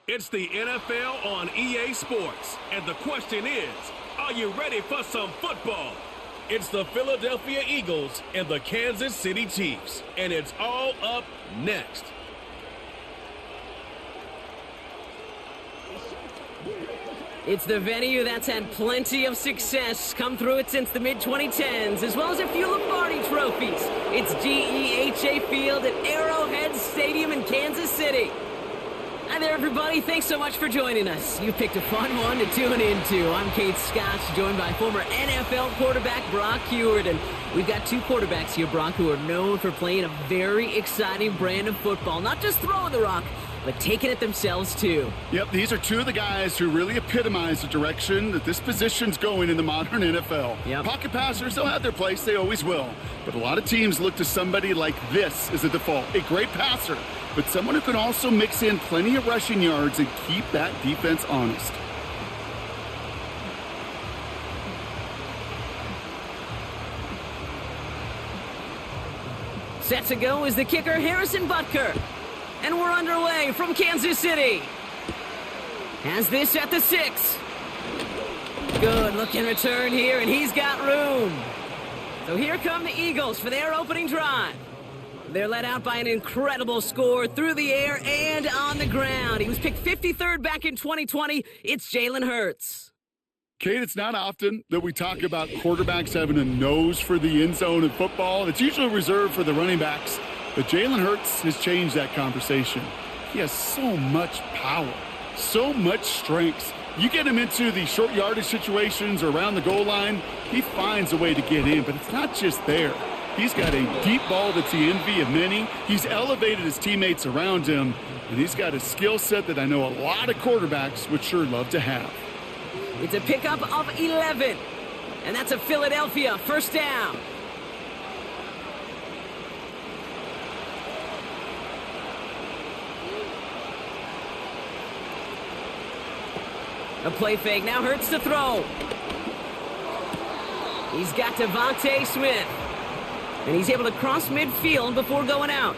It's the NFL on EA Sports, and the question is, are you ready for some football? It's the Philadelphia Eagles and the Kansas City Chiefs, and it's all up next. It's the venue that's had plenty of success come through it since the mid-2010s, as well as a few Lombardi trophies. It's GEHA Field at Arrowhead Stadium in Kansas City. Hi there, everybody. Thanks so much for joining us. You picked a fun one to tune into. I'm Kate Scott, joined by former NFL quarterback Brock Huard. And we've got two quarterbacks here, Brock, who are known for playing a very exciting brand of football. Not just throwing the rock, but taking it themselves, too. Yep, these are two of the guys who really epitomize the direction that this position's going in the modern NFL. Yep. Pocket passers, they'll have their place. They always will. But a lot of teams look to somebody like this as a default. A great passer, but someone who can also mix in plenty of rushing yards and keep that defense honest. Set to go is the kicker, Harrison Butker. And we're underway from Kansas City. Has this at the 6. Good looking return here, and he's got room. So here come the Eagles for their opening drive. They're led out by an incredible score through the air and on the ground. He was picked 53rd back in 2020. It's Jalen Hurts. Kate, it's not often that we talk about quarterbacks having a nose for the end zone in football. It's usually reserved for the running backs. But Jalen Hurts has changed that conversation. He has so much power, so much strength. You get him into the short yardage situations or around the goal line, he finds a way to get in. But it's not just there. He's got a deep ball that's the envy of many. He's elevated his teammates around him, and he's got a skill set that I know a lot of quarterbacks would sure love to have. It's a pickup of 11, and that's a Philadelphia first down. A play fake, now Hurts to throw. He's got Devontae Smith. And he's able to cross midfield before going out.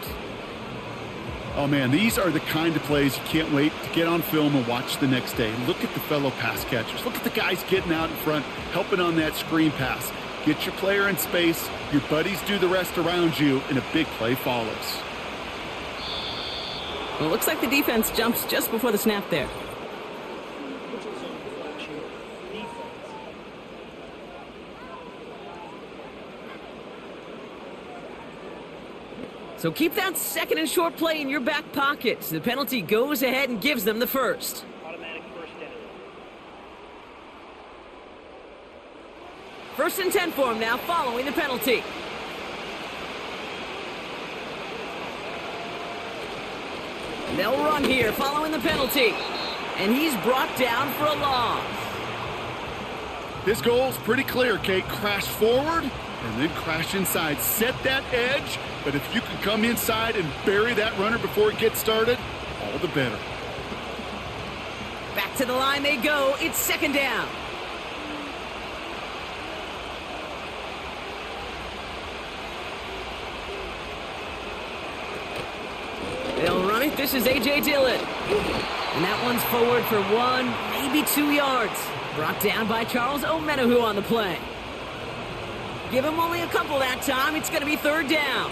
Oh, man, these are the kind of plays you can't wait to get on film and watch the next day. Look at the fellow pass catchers. Look at the guys getting out in front, helping on that screen pass. Get your player in space, your buddies do the rest around you, and a big play follows. Well, it looks like the defense jumps just before the snap there. So keep that second and short play in your back pocket. The penalty goes ahead and gives them the first. Automatic first down. First and 10 for him now, following the penalty. They'll run here, following the penalty. And he's brought down for a loss. His goal's pretty clear, Kate. Crash forward and then crash inside. Set that edge, but if you can come inside and bury that runner before it gets started, all the better. Back to the line they go. It's second down. They'll run it. This is A.J. Dillon. And that one's forward for 1, maybe 2 yards. Brought down by Charles Omenihu on the play. Give him only a couple that time. It's going to be third down.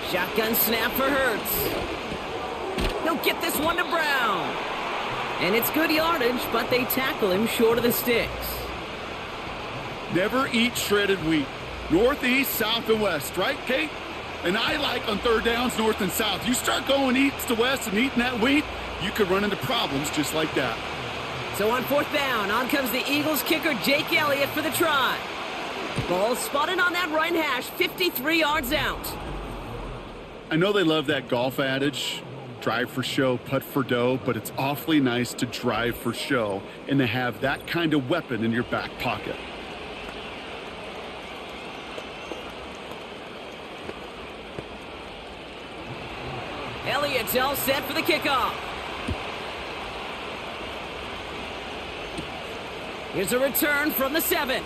Shotgun snap for Hurts. He'll get this one to Brown. And it's good yardage, but they tackle him short of the sticks. Never eat shredded wheat. North, east, south, and west, right, Kate? And I like on third downs, north and south. You start going east to west and eating that wheat, you could run into problems just like that. So on fourth down, on comes the Eagles kicker, Jake Elliott, for the try. Ball spotted on that right hash, 53 yards out. I know they love that golf adage, drive for show, putt for dough, but it's awfully nice to drive for show and to have that kind of weapon in your back pocket. Elliott's all set for the kickoff. Here's a return from the 7.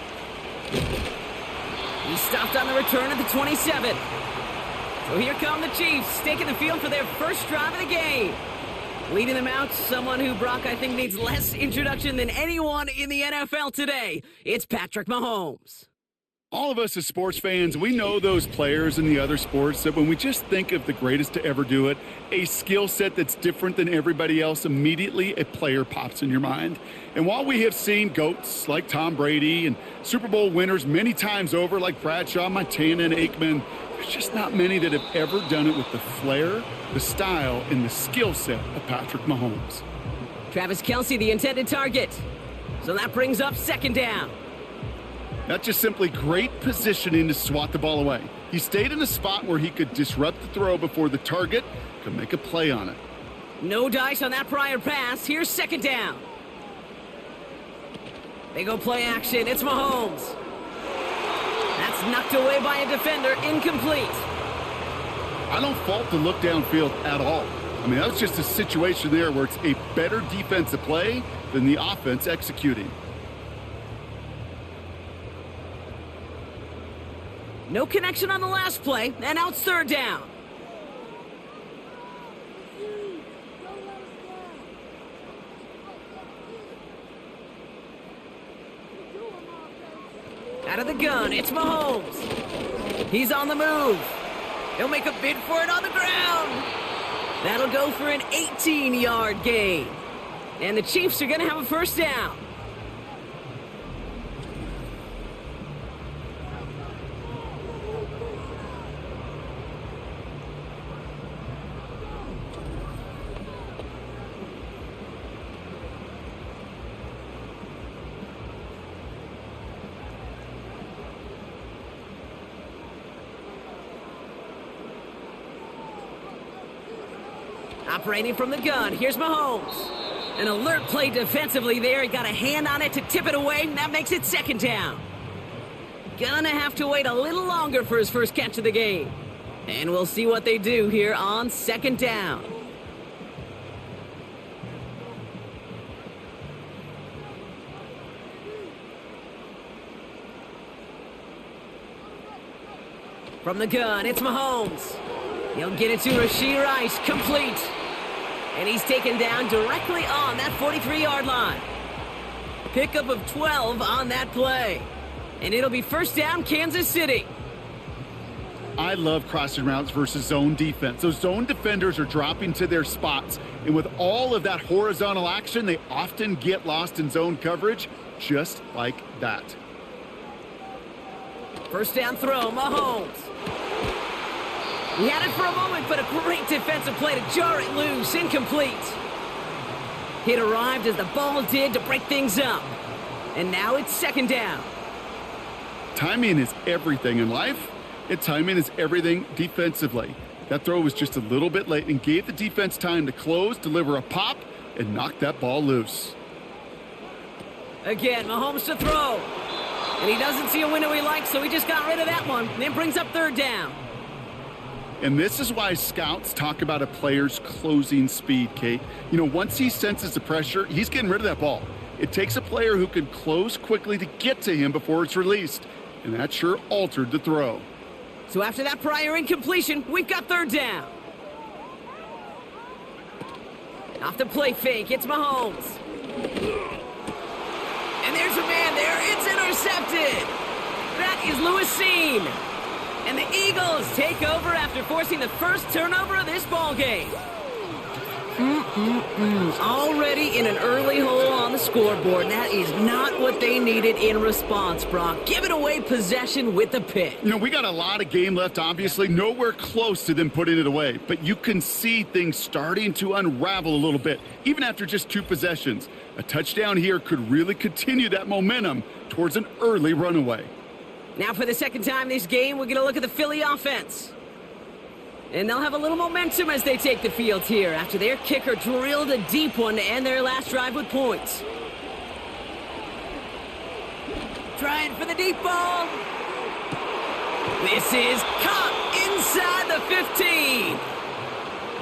He stopped on the return at the 27. So here come the Chiefs, taking the field for their first drive of the game. Leading them out, someone who, Brock, I think needs less introduction than anyone in the NFL today. It's Patrick Mahomes. All of us as sports fans, we know those players in the other sports that when we just think of the greatest to ever do it, a skill set that's different than everybody else, immediately a player pops in your mind. And while we have seen GOATs like Tom Brady and Super Bowl winners many times over like Bradshaw, Montana, and Aikman, there's just not many that have ever done it with the flair, the style, and the skill set of Patrick Mahomes. Travis Kelce, the intended target. So that brings up second down. Not just simply great positioning to swat the ball away. He stayed in a spot where he could disrupt the throw before the target could make a play on it. No dice on that prior pass. Here's second down. They go play action. It's Mahomes. That's knocked away by a defender. Incomplete. I don't fault the look downfield at all. I mean, that was just a situation there where it's a better defensive play than the offense executing. No connection on the last play, and now it's third down. Out of the gun, it's Mahomes. He's on the move. He'll make a bid for it on the ground. That'll go for an 18-yard gain. And the Chiefs are going to have a first down. Operating from the gun, here's Mahomes. An alert play defensively there. He got a hand on it to tip it away, and that makes it second down. Gonna have to wait a little longer for his first catch of the game. And we'll see what they do here on second down. From the gun, it's Mahomes. He'll get it to Rashee Rice, complete. And he's taken down directly on that 43-yard line. Pickup of 12 on that play. And it'll be first down, Kansas City. I love crossing routes versus zone defense. Those zone defenders are dropping to their spots. And with all of that horizontal action, they often get lost in zone coverage, just like that. First down throw, Mahomes. He had it for a moment, but a great defensive play to jar it loose. Incomplete. Hit arrived as the ball did to break things up. And now it's second down. Timing is everything in life, and timing is everything defensively. That throw was just a little bit late and gave the defense time to close, deliver a pop, and knock that ball loose. Again, Mahomes to throw. And he doesn't see a window he likes, so he just got rid of that one. And then brings up third down. And this is why scouts talk about a player's closing speed, Kate. You know, once he senses the pressure, he's getting rid of that ball. It takes a player who can close quickly to get to him before it's released. And that sure altered the throw. So after that prior incompletion, we've got third down. Off the play fake, it's Mahomes. And there's a man there. It's intercepted. That is Lewisine. And the Eagles take over after forcing the first turnover of this ballgame. Already in an early hole on the scoreboard. That is not what they needed in response, Brock. Giving away possession with the pick. You know, we got a lot of game left, obviously. Nowhere close to them putting it away. But you can see things starting to unravel a little bit, even after just 2 possessions. A touchdown here could really continue that momentum towards an early runaway. Now for the second time this game, we're going to look at the Philly offense. And they'll have a little momentum as they take the field here after their kicker drilled a deep one to end their last drive with points. Trying for the deep ball. This is caught inside the 15.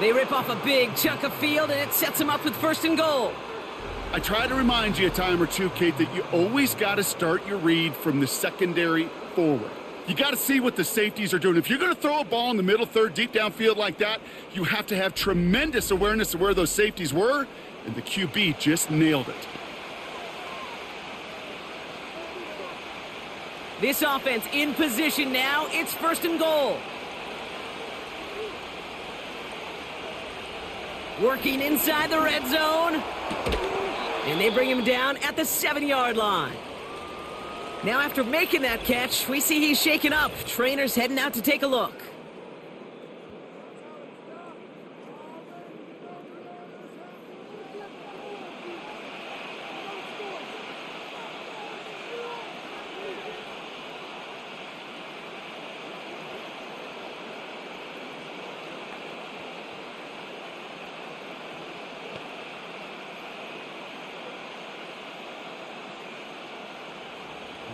They rip off a big chunk of field, and it sets them up with first and goal. I try to remind you a time or two, Kate, that you always got to start your read from the secondary forward. You got to see what the safeties are doing. If you're going to throw a ball in the middle third, deep downfield like that, you have to have tremendous awareness of where those safeties were, and the QB just nailed it. This offense in position now. It's 1st and goal. Working inside the red zone. And they bring him down at the 7-yard line. Now after making that catch, we see he's shaken up. Trainer's heading out to take a look.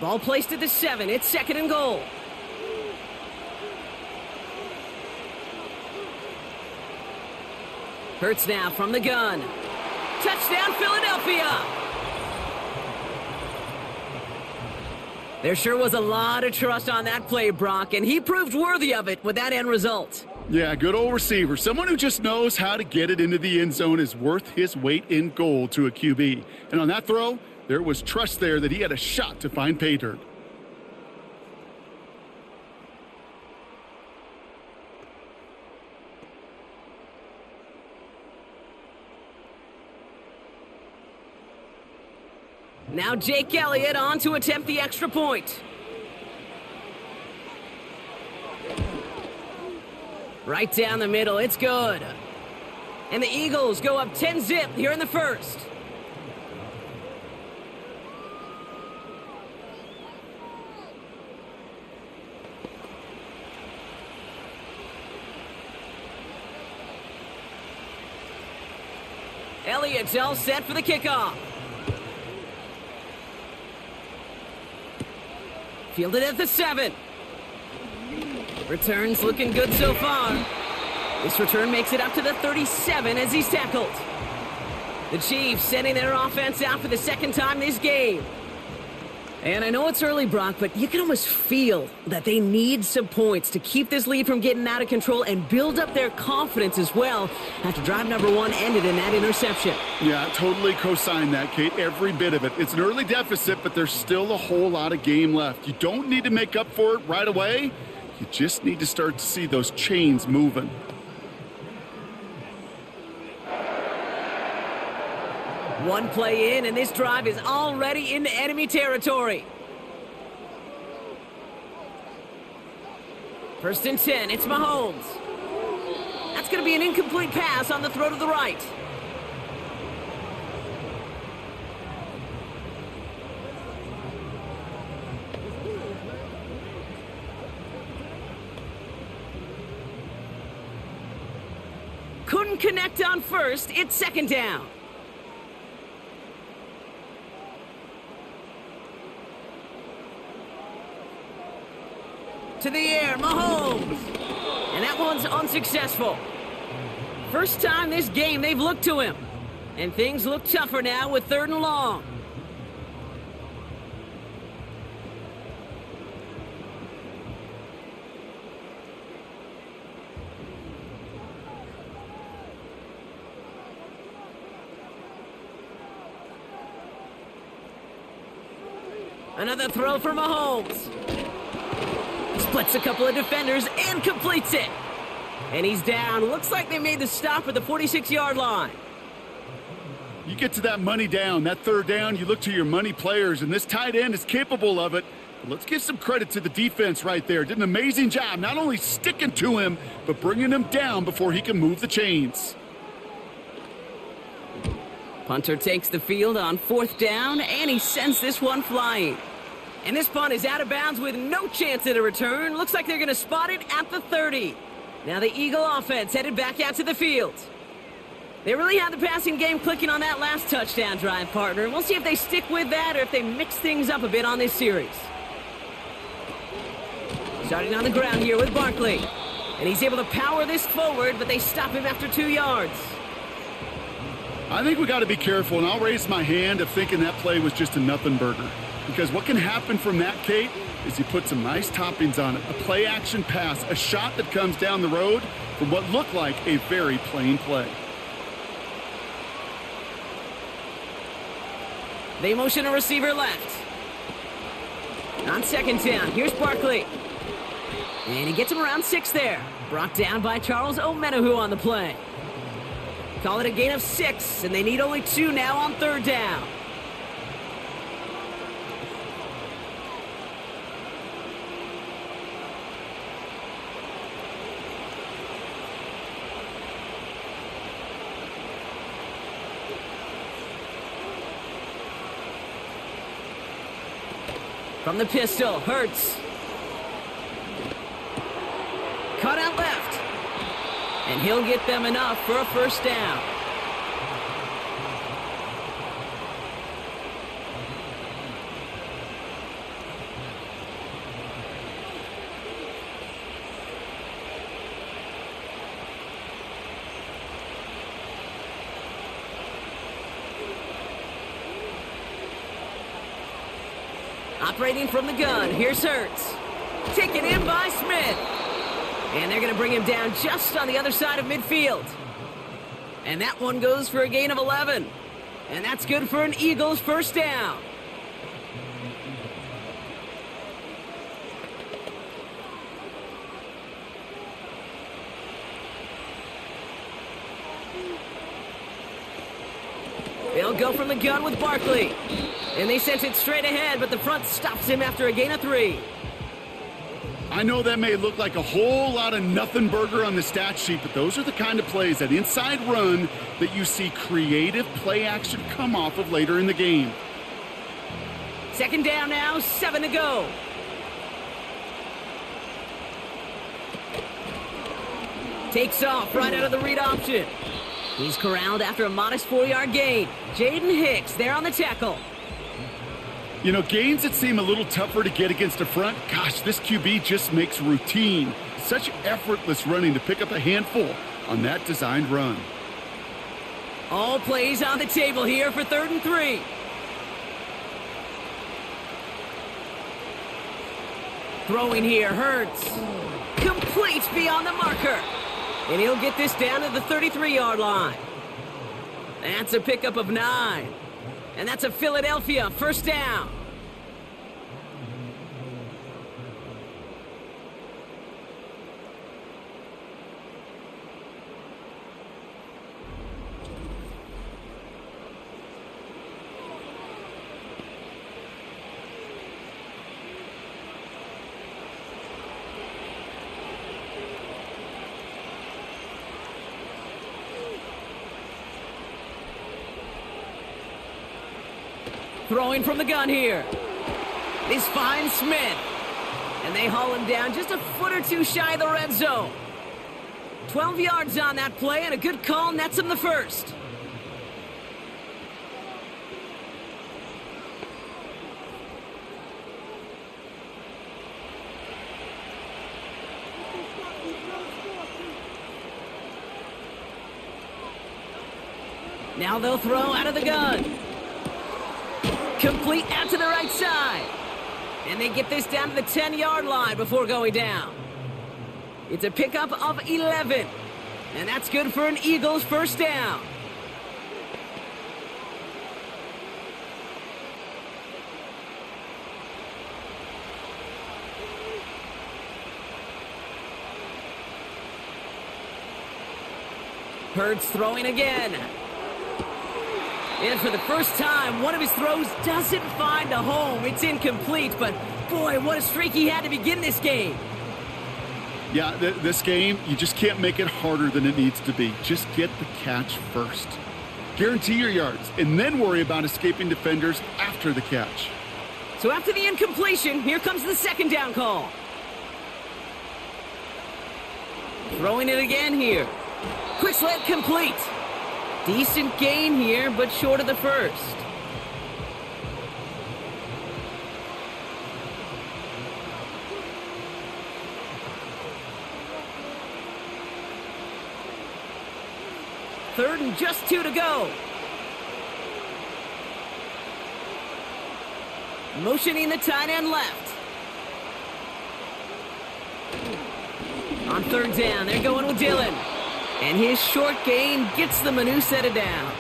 Ball placed at the 7. It's 2nd and goal. Pearce now from the gun. Touchdown, Philadelphia! There sure was a lot of trust on that play, Brock, and he proved worthy of it with that end result. Yeah, good old receiver. Someone who just knows how to get it into the end zone is worth his weight in gold to a QB. And on that throw, there was trust there that he had a shot to find pay dirt. Now Jake Elliott on to attempt the extra point. Right down the middle, it's good. And the Eagles go up 10-zip here in the first. Elliott's all set for the kickoff. Fielded at the 7. Returns looking good so far. This return makes it up to the 37 as he's tackled. The Chiefs sending their offense out for the 2nd time this game. And I know it's early, Brock, but you can almost feel that they need some points to keep this lead from getting out of control and build up their confidence as well after drive number 1 ended in that interception. Yeah, totally co-sign that, Kate, every bit of it. It's an early deficit, but there's still a whole lot of game left. You don't need to make up for it right away. You just need to start to see those chains moving. One play in, and this drive is already into enemy territory. 1st and 10, it's Mahomes. That's going to be an incomplete pass on the throw to the right. Couldn't connect on first, it's 2nd down. To the air, Mahomes. And that one's unsuccessful. First time this game they've looked to him. And things look tougher now with 3rd and long. Another throw for Mahomes. Splits a couple of defenders and completes it. And he's down. Looks like they made the stop at the 46-yard line. You get to that money down, that 3rd down, you look to your money players, and this tight end is capable of it. But let's give some credit to the defense right there. Did an amazing job not only sticking to him, but bringing him down before he can move the chains. Punter takes the field on 4th down, and he sends this one flying. And this punt is out of bounds with no chance at a return. Looks like they're going to spot it at the 30. Now the Eagle offense headed back out to the field. They really had the passing game clicking on that last touchdown drive, partner. And we'll see if they stick with that or if they mix things up a bit on this series. Starting on the ground here with Barkley. And he's able to power this forward, but they stop him after 2 yards. I think we got to be careful, and I'll raise my hand of thinking that play was just a nothing burger. Because what can happen from that, Kate, is he put some nice toppings on it. A play-action pass, a shot that comes down the road from what looked like a very plain play. They motion a receiver left. On second down, here's Barkley. And he gets him around 6 there. Brought down by Charles Omenihu on the play. Call it a gain of 6, and they need only 2 now on third down. From the pistol, Hurts. Cut out left. And he'll get them enough for a first down. Operating from the gun, here's Hurts. Taken in by Smith. And they're going to bring him down just on the other side of midfield. And that one goes for a gain of 11. And that's good for an Eagles first down. They'll go from the gun with Barkley. And they sent it straight ahead, but the front stops him after a gain of 3. I know that may look like a whole lot of nothing burger on the stat sheet, but those are the kind of plays, that inside run, that you see creative play action come off of later in the game. Second down now, 7 to go. Takes off right out of the read option. He's corralled after a modest 4-yard gain. Jaden Hicks there on the tackle. You know, gains that seem a little tougher to get against a front, gosh, this QB just makes routine. Such effortless running to pick up a handful on that designed run. All plays on the table here for 3rd and 3. Throwing here, Hurts. Complete beyond the marker. And he'll get this down to the 33-yard line. That's a pickup of 9. And that's a Philadelphia first down. Throwing from the gun here. This finds Smith. And they haul him down just a foot or two shy of the red zone. 12 yards on that play, and a good call nets him the first. Now they'll throw out of the gun. Complete out to the right side. And they get this down to the 10-yard line before going down. It's a pickup of 11. And that's good for an Eagles first down. Hurts throwing again. And for the first time, one of his throws doesn't find a home. It's incomplete, but boy, what a streak he had to begin this game. Yeah, this game, you just can't make it harder than it needs to be. Just get the catch first. Guarantee your yards, and then worry about escaping defenders after the catch. So after the incompletion, here comes the second down call. Throwing it again here. Quick slant complete. Decent gain here, but short of the first. Third and just 2 to go. Motioning the tight end left. On third down, they're going with Dillon. And his short gain gets them a new set of downs.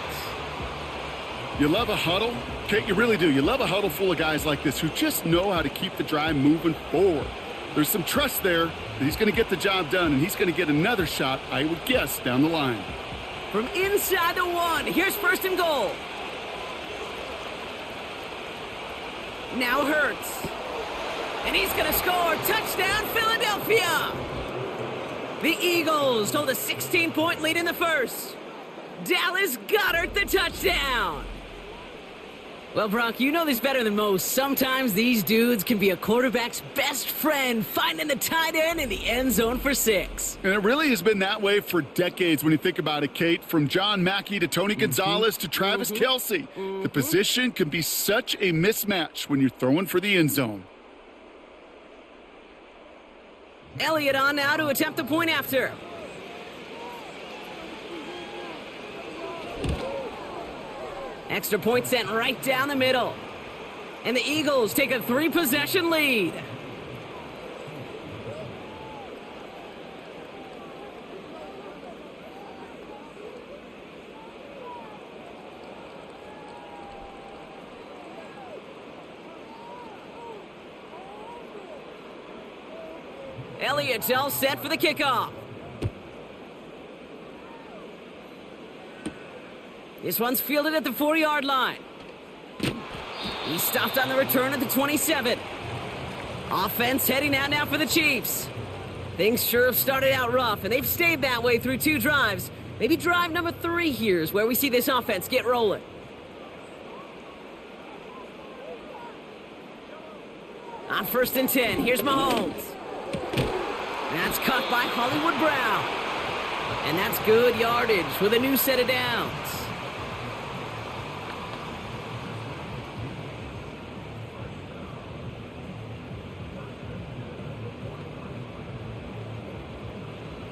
You love a huddle? Kate, you really do. You love a huddle full of guys like this who just know how to keep the drive moving forward. There's some trust there that he's going to get the job done, and he's going to get another shot, I would guess, down the line. From inside the 1, here's first and goal. Now Hurts. And he's going to score. Touchdown, Philadelphia! The Eagles hold a 16-point lead in the first. Dallas Goedert the touchdown. Well, Brock, you know this better than most. Sometimes these dudes can be a quarterback's best friend, finding the tight end in the end zone for 6. And it really has been that way for decades when you think about it, Kate. From John Mackey to Tony Gonzalez to Travis Kelce. The position can be such a mismatch when you're throwing for the end zone. Elliott on now to attempt the point after. Extra point sent right down the middle. And the Eagles take a 3-possession lead. Elliott's all set for the kickoff. This one's fielded at the 4-yard line. He's stopped on the return at the 27. Offense heading out now for the Chiefs. Things sure have started out rough, and they've stayed that way through 2 drives. Maybe drive number 3 here is where we see this offense get rolling. On 1st and 10, here's Mahomes. That's caught by Hollywood Brown. And that's good yardage with a new set of downs.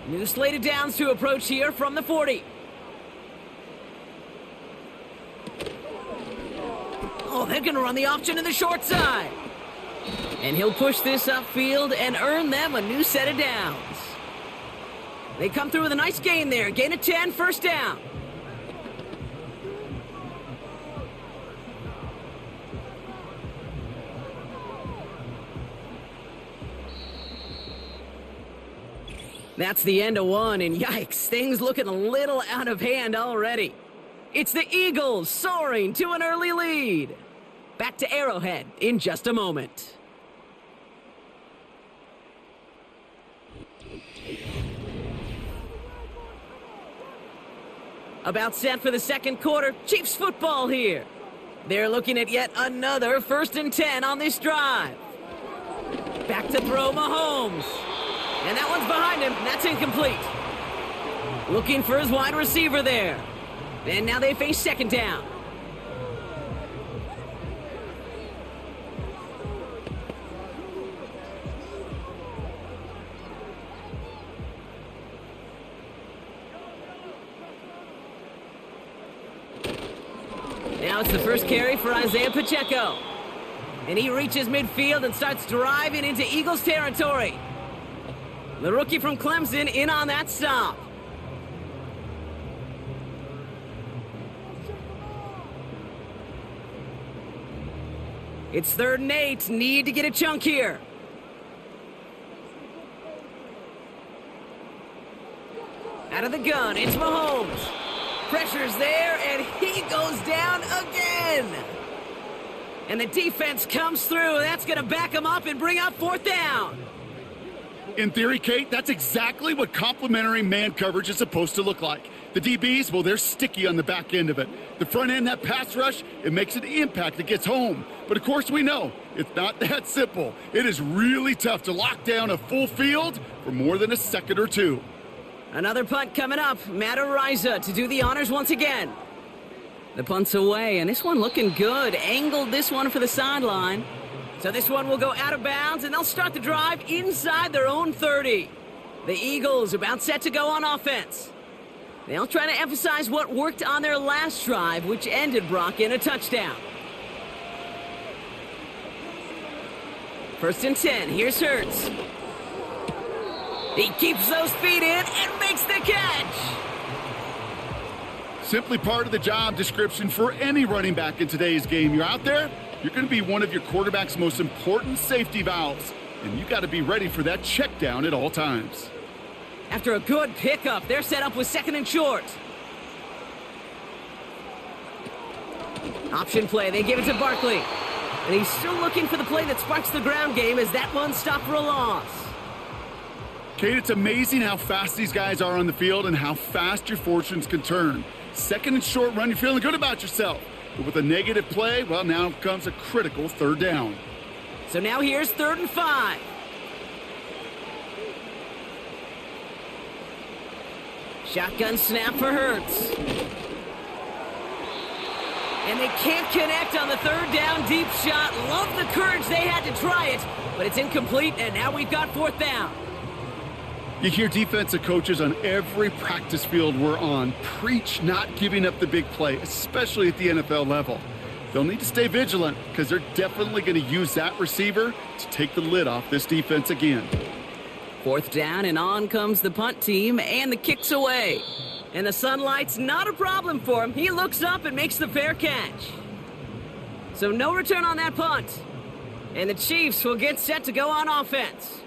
New slate of downs to approach here from the 40. Oh, they're going to run the option to the short side. And he'll push this upfield and earn them a new set of downs. They come through with a nice gain there. Gain of 10, first down. That's the end of 1, and yikes, things looking a little out of hand already. It's the Eagles soaring to an early lead. Back to Arrowhead in just a moment. About set for the second quarter, Chiefs football here. They're looking at yet another 1st and 10 on this drive. Back to throw Mahomes. And that one's behind him, and that's incomplete. Looking for his wide receiver there. And now they face second down. Now it's the first carry for Isaiah Pacheco. And he reaches midfield and starts driving into Eagles territory. The rookie from Clemson in on that stop. It's 3rd and 8. Need to get a chunk here. Out of the gun, it's Mahomes. Pressure's there, and he goes down again. And the defense comes through. That's going to back him up and bring up 4th down. In theory, Kate, that's exactly what complementary man coverage is supposed to look like. The DBs, well, they're sticky on the back end of it. The front end, that pass rush, it makes an impact that gets home. But, of course, we know it's not that simple. It is really tough to lock down a full field for more than a second or 2. Another punt coming up. Matt Ariza to do the honors once again. The punt's away, and this one looking good. Angled this one for the sideline. So this one will go out of bounds, and they'll start the drive inside their own 30. The Eagles about set to go on offense. They'll try to emphasize what worked on their last drive, which ended, Brock, in a touchdown. First and 10. Here's Hurts. He keeps those feet in and makes the catch. Simply part of the job description for any running back in today's game. You're out there, you're going to be one of your quarterback's most important safety valves, and you got to be ready for that check down at all times. After a good pickup, they're set up with second and short. Option play, they give it to Barkley. And he's still looking for the play that sparks the ground game as that one stopped for a loss. Kate, it's amazing how fast these guys are on the field and how fast your fortunes can turn. Second and short run, you're feeling good about yourself. But with a negative play, well, now comes a critical third down. So now here's 3rd and 5. Shotgun snap for Hurts. And they can't connect on the 3rd down deep shot. Love the courage they had to try it, but it's incomplete, and now we've got 4th down. You hear defensive coaches on every practice field we're on preach not giving up the big play, especially at the NFL level. They'll need to stay vigilant because they're definitely going to use that receiver to take the lid off this defense again. 4th down, and on comes the punt team, and the kick's away. And the sunlight's not a problem for him. He looks up and makes the fair catch. So no return on that punt. And the Chiefs will get set to go on offense.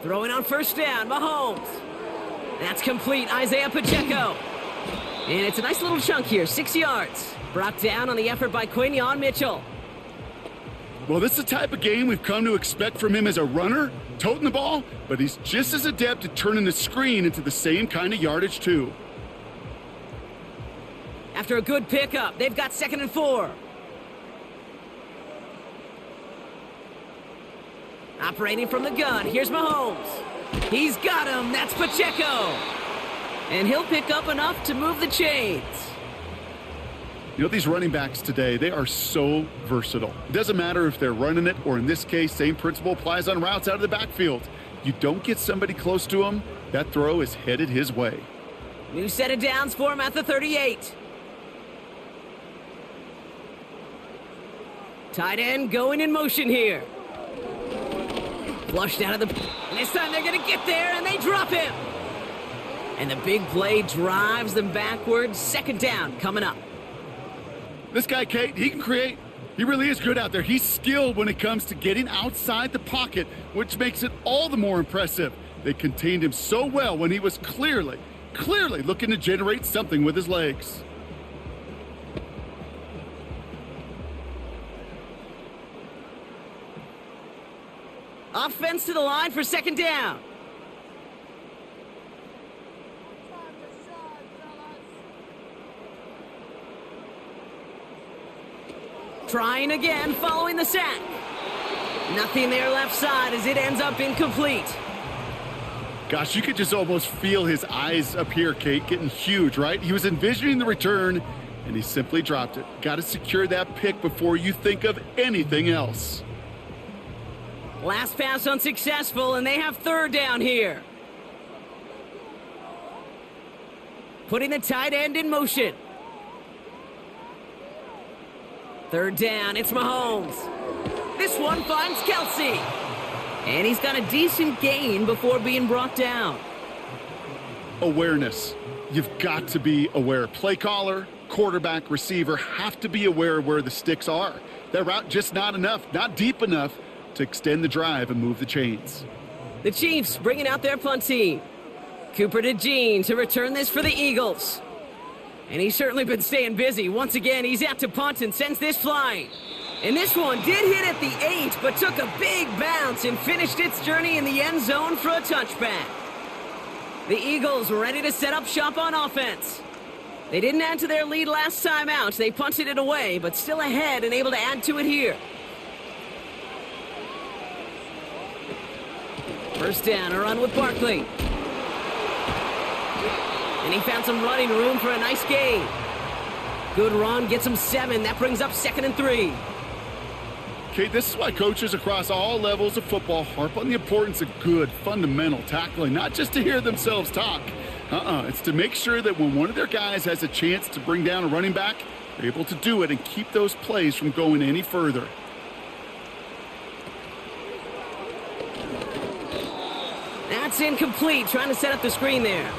Throwing on 1st down, Mahomes. That's complete, Isaiah Pacheco. And it's a nice little chunk here, 6 yards. Brought down on the effort by Quinyon Mitchell. Well, this is the type of game we've come to expect from him as a runner, toting the ball, but he's just as adept at turning the screen into the same kind of yardage, too. After a good pickup, they've got 2nd and 4. Operating from the gun, here's Mahomes. He's got him, that's Pacheco. And he'll pick up enough to move the chains. You know, these running backs today, they are so versatile. It doesn't matter if they're running it, or in this case, same principle applies on routes out of the backfield. You don't get somebody close to him, that throw is headed his way. New set of downs for him at the 38. Tight end going in motion here. Flushed out of the... And this time they're going to get there, and they drop him. And the big play drives them backwards. 2nd down coming up. This guy, Kate, he can create. He really is good out there. He's skilled when it comes to getting outside the pocket, which makes it all the more impressive. They contained him so well when he was clearly looking to generate something with his legs. Offense to the line for 2nd down. Trying again following the sack. Nothing there left side as it ends up incomplete. Gosh, you could just almost feel his eyes up here, Kate, getting huge, right? He was envisioning the return, and he simply dropped it. Got to secure that pick before you think of anything else. Last pass unsuccessful, and they have 3rd down here. Putting the tight end in motion. 3rd down, it's Mahomes. This one finds Kelsey. And he's got a decent gain before being brought down. Awareness. You've got to be aware. Play caller, quarterback, receiver have to be aware of where the sticks are. That route just not enough, not deep enough to extend the drive and move the chains. The Chiefs bringing out their punt team. Cooper to Jean to return this for the Eagles. And he's certainly been staying busy. Once again, he's out to punt and sends this flying. And this one did hit at the 8, but took a big bounce and finished its journey in the end zone for a touchback. The Eagles ready to set up shop on offense. They didn't add to their lead last time out. They punted it away, but still ahead and able to add to it here. 1st down, a run with Barkley. And he found some running room for a nice gain. Good run, gets him 7. That brings up 2nd and 3. Okay, this is why coaches across all levels of football harp on the importance of good, fundamental tackling, not just to hear themselves talk. It's to make sure that when one of their guys has a chance to bring down a running back, They're able to do it and keep those plays from going any further. That's incomplete, trying to set up the screen there.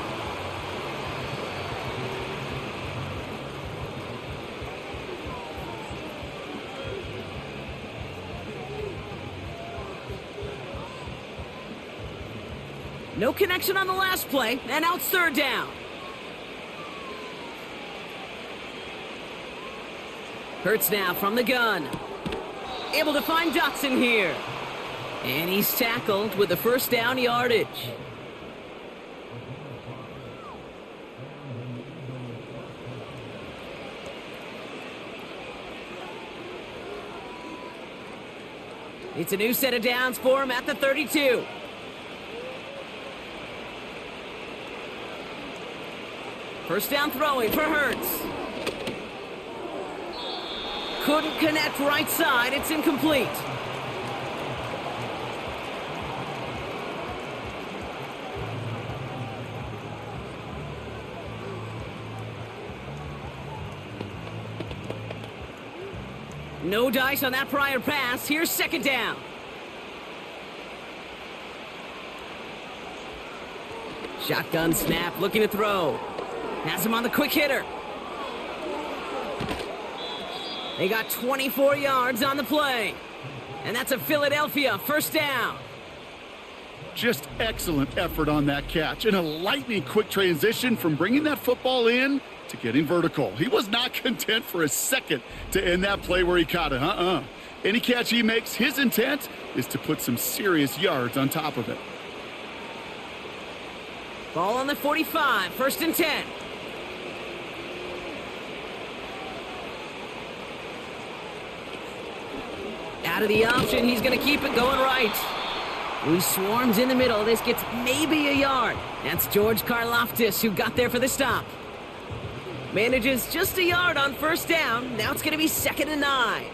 No connection on the last play, and now it's third down. Pearce now from the gun. Able to find Dotson here. And he's tackled with the first down yardage. It's a new set of downs for him at the 32. First down throwing for Hurts. Couldn't connect right side. It's incomplete. No dice on that prior pass. Here's second down. Shotgun snap, looking to throw. Has him on the quick hitter. They got 24 yards on the play. And that's a Philadelphia first down. Just excellent effort on that catch. And a lightning quick transition from bringing that football in to getting vertical. He was not content for a second to end that play where he caught it. Any catch he makes, his intent is to put some serious yards on top of it. Ball on the 45, first and 10. Out of the option, he's going to keep it going right. He swarms in the middle. This gets maybe a yard. That's George Karlaftis who got there for the stop. Manages just a yard on first down. Now it's going to be 2nd and 9.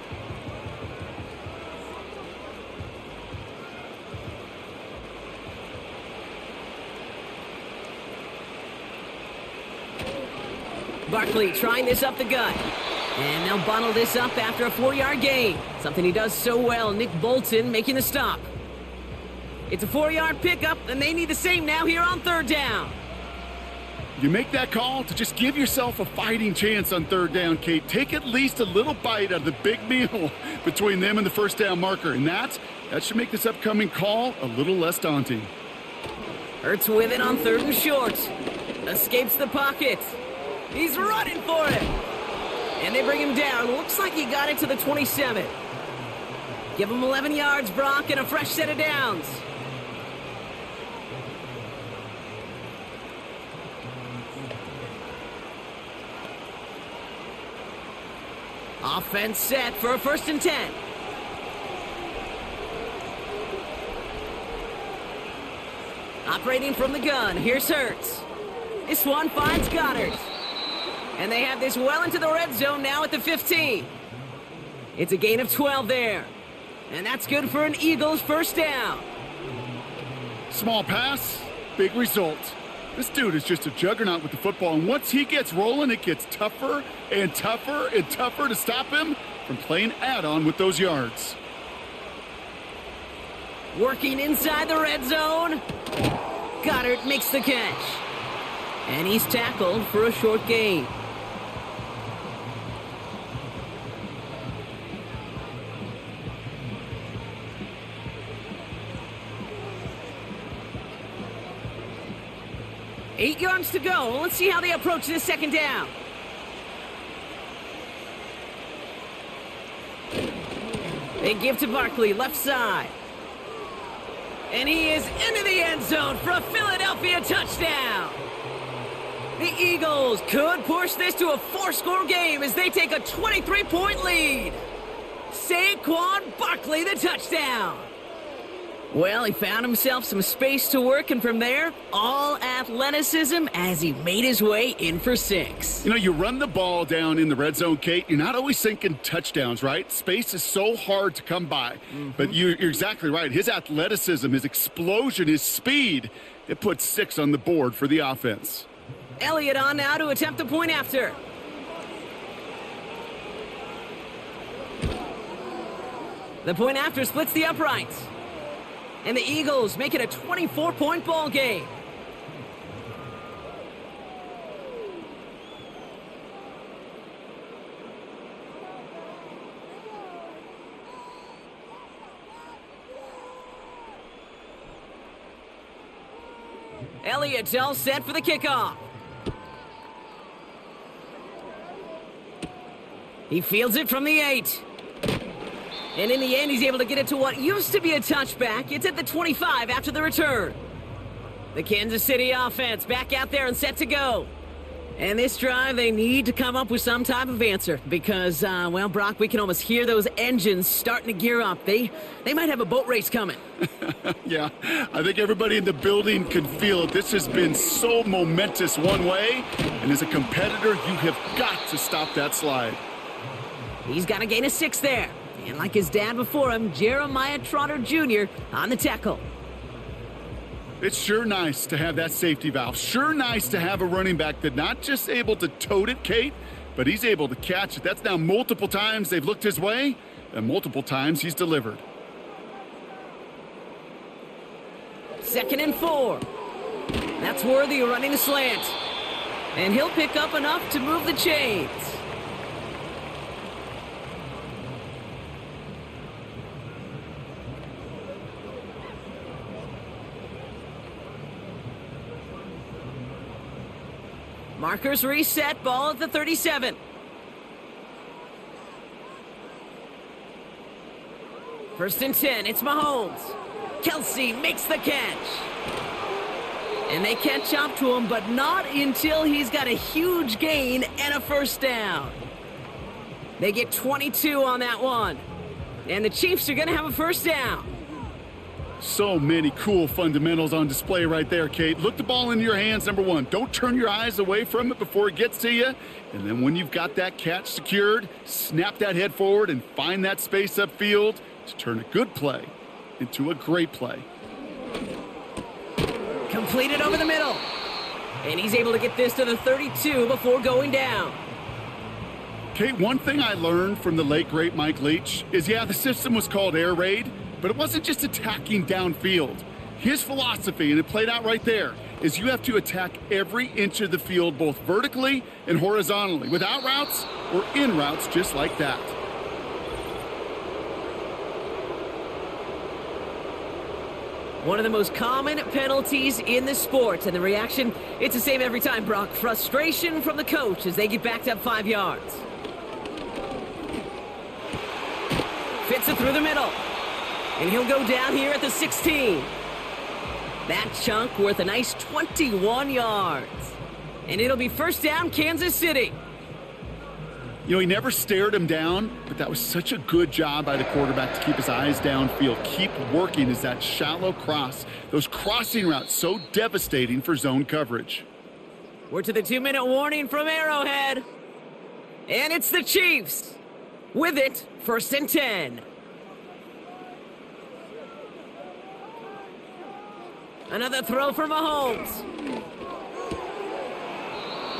Barkley trying this up the gut. And they'll bundle this up after a 4-yard gain. Something he does so well. Nick Bolton making the stop. It's a 4-yard pickup, and they need the same now here on third down. You make that call to just give yourself a fighting chance on third down, Kate. Take at least a little bite out of the big meal between them and the first down marker. And that should make this upcoming call a little less daunting. Hurts with it on third and short. Escapes the pocket. He's running for it. And they bring him down. Looks like he got it to the 27. Give him 11 yards, Brock, and a fresh set of downs. Offense set for a 1st and 10. Operating from the gun, here's Hurts. This one finds Goddard. And they have this well into the red zone now at the 15. It's a gain of 12 there. And that's good for an Eagles first down. Small pass, big result. This dude is just a juggernaut with the football, and once he gets rolling, it gets tougher and tougher and tougher to stop him from playing add-on with those yards. Working inside the red zone. Goddard makes the catch. And he's tackled for a short gain. Eight yards to go. Let's see how they approach this second down. They give to Barkley, left side. And he is into the end zone for a Philadelphia touchdown. The Eagles could push this to a 4-score game as they take a 23-point lead. Saquon Barkley, the touchdown. Well, he found himself some space to work, and from there, all athleticism as he made his way in for 6. You know, you run the ball down in the red zone, Kate, you're not always thinking touchdowns, right? Space is so hard to come by. But you're exactly right. His athleticism, his explosion, his speed, it puts 6 on the board for the offense. Elliott on now to attempt the point after. The point after splits the uprights. And the Eagles make it a 24-point ball game. Elliott's all set for the kickoff. He fields it from the 8. And in the end, he's able to get it to what used to be a touchback. It's at the 25 after the return. The Kansas City offense back out there and set to go. And this drive, they need to come up with some type of answer because, well, Brock, we can almost hear those engines starting to gear up. They might have a boat race coming. Yeah, I think everybody in the building can feel it. This has been so momentous one way, and as a competitor, you have got to stop that slide. He's got to gain a 6 there. And like his dad before him, Jeremiah Trotter Jr. on the tackle. It's sure nice to have that safety valve. Sure nice to have a running back that's not just able to tote it, Kate, but he's able to catch it. That's now multiple times they've looked his way, and multiple times he's delivered. 2nd and 4. That's Worthy running the slant. And he'll pick up enough to move the chains. Markers reset, ball at the 37. First and 10, it's Mahomes. Kelsey makes the catch. And they catch up to him, but not until he's got a huge gain and a first down. They get 22 on that one. And the Chiefs are going to have a first down. So many cool fundamentals on display right there, Kate. Look the ball into your hands, number one. Don't turn your eyes away from it before it gets to you. And then when you've got that catch secured, snap that head forward and find that space upfield to turn a good play into a great play. Completed over the middle. And he's able to get this to the 32 before going down. Kate, one thing I learned from the late, great Mike Leach is, yeah, the system was called air raid, but it wasn't just attacking downfield. His philosophy, and it played out right there, is you have to attack every inch of the field, both vertically and horizontally, without routes or in routes just like that. One of the most common penalties in the sport, and the reaction, it's the same every time, Brock. Frustration from the coach as they get backed up 5 yards. Fits it through the middle. And he'll go down here at the 16. That chunk worth a nice 21 yards. And it'll be first down, Kansas City. You know, he never stared him down, but that was such a good job by the quarterback to keep his eyes downfield. Keep working as that shallow cross. Those crossing routes so devastating for zone coverage. We're to the 2-minute warning from Arrowhead. And it's the Chiefs. With it, first and 10. Another throw for Mahomes.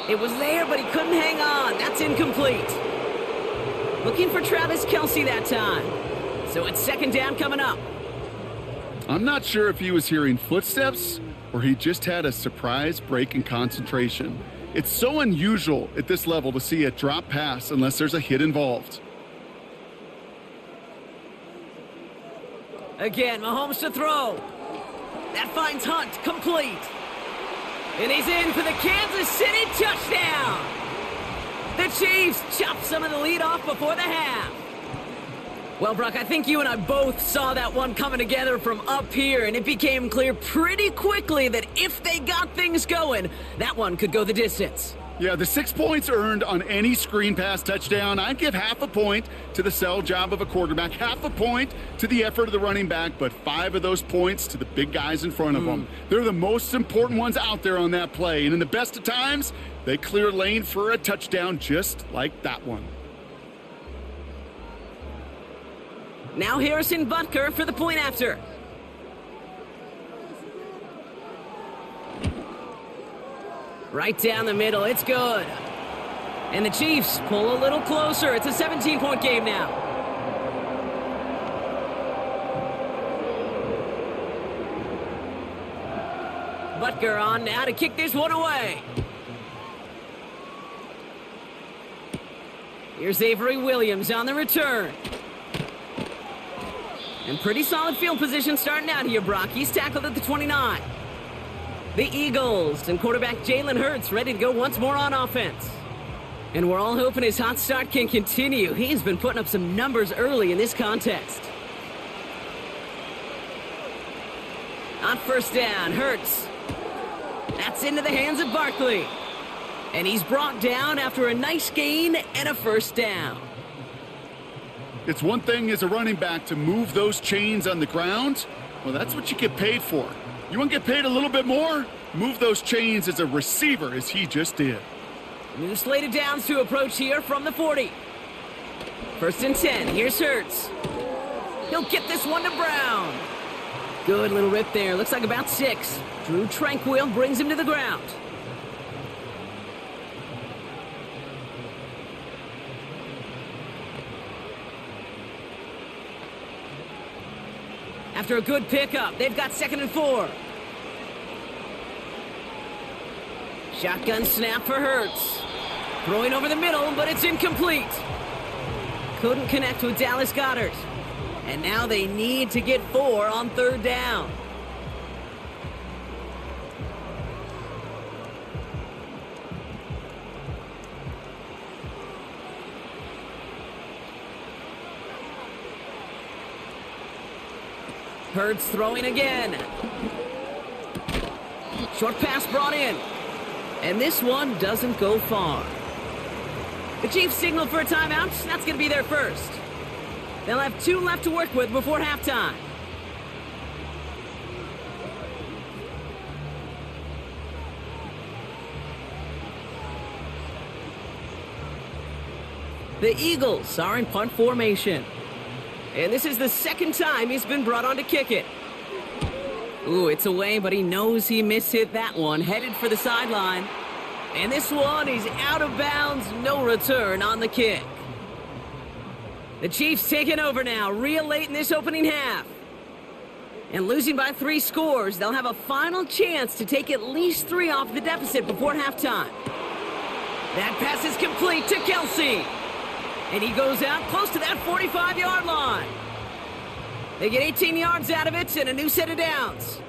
It was there, but he couldn't hang on. That's incomplete. Looking for Travis Kelsey that time. So it's second down coming up. I'm not sure if he was hearing footsteps or he just had a surprise break in concentration. It's so unusual at this level to see a drop pass unless there's a hit involved. Again, Mahomes to throw. That finds Hunt complete. And he's in for the Kansas City touchdown. The Chiefs chop some of the lead off before the half. Well, Brock, I think you and I both saw that one coming together from up here, and it became clear pretty quickly that if they got things going, that one could go the distance. Yeah, the 6 points earned on any screen pass touchdown. I'd give half a point to the sell job of a quarterback, half a point to the effort of the running back, but 5 of those points to the big guys in front of them. They're the most important ones out there on that play, and in the best of times, they clear lane for a touchdown just like that one. Now Harrison Butker for the point after. Right down the middle, it's good. And the Chiefs pull a little closer. It's a 17-point game now. Butker on now to kick this one away. Here's Avery Williams on the return. And pretty solid field position starting out here, Brock. He's tackled at the 29. The Eagles and quarterback Jalen Hurts ready to go once more on offense. And we're all hoping his hot start can continue. He's been putting up some numbers early in this contest. On first down, Hurts. That's into the hands of Barkley. And he's brought down after a nice gain and a first down. It's one thing as a running back to move those chains on the ground. Well, that's what you get paid for. You want to get paid a little bit more? Move those chains as a receiver, as he just did. New slated downs to approach here from the 40. First and 10. Here's Hurts. He'll get this one to Brown. Good little rip there. Looks like about 6. Drew Tranquil brings him to the ground. After a good pickup, they've got 2nd and 4. Shotgun snap for Hurts. Throwing over the middle, but it's incomplete. Couldn't connect with Dallas Goedert. And now they need to get 4 on 3rd down. Hurts throwing again. Short pass brought in. And this one doesn't go far. The Chiefs signal for a timeout. That's going to be their first. They'll have 2 left to work with before halftime. The Eagles are in punt formation. And this is the 2nd time he's been brought on to kick it. Ooh, it's away, but he knows he mishit that one. Headed for the sideline. And this one, he's out of bounds. No return on the kick. The Chiefs taking over now, real late in this opening half. And losing by 3 scores, they'll have a final chance to take at least 3 off the deficit before halftime. That pass is complete to Kelsey. And he goes out close to that 45-yard line. They get 18 yards out of it and a new set of downs.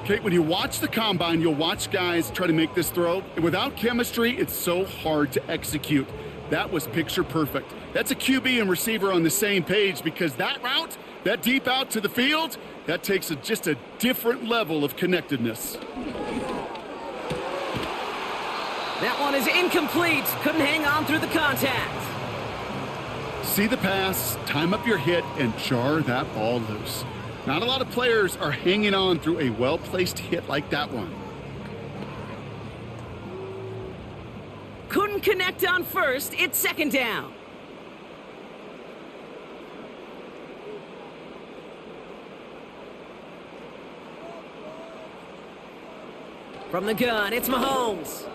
Kate, when you watch the combine, you'll watch guys try to make this throw. And without chemistry, it's so hard to execute. That was picture perfect. That's a QB and receiver on the same page because that route, that deep out to the field, that takes just a different level of connectedness. That one is incomplete. Couldn't hang on through the contact. See the pass, time up your hit, and jar that ball loose. Not a lot of players are hanging on through a well-placed hit like that one. Couldn't connect on first. It's 2nd down. From the gun, it's Mahomes.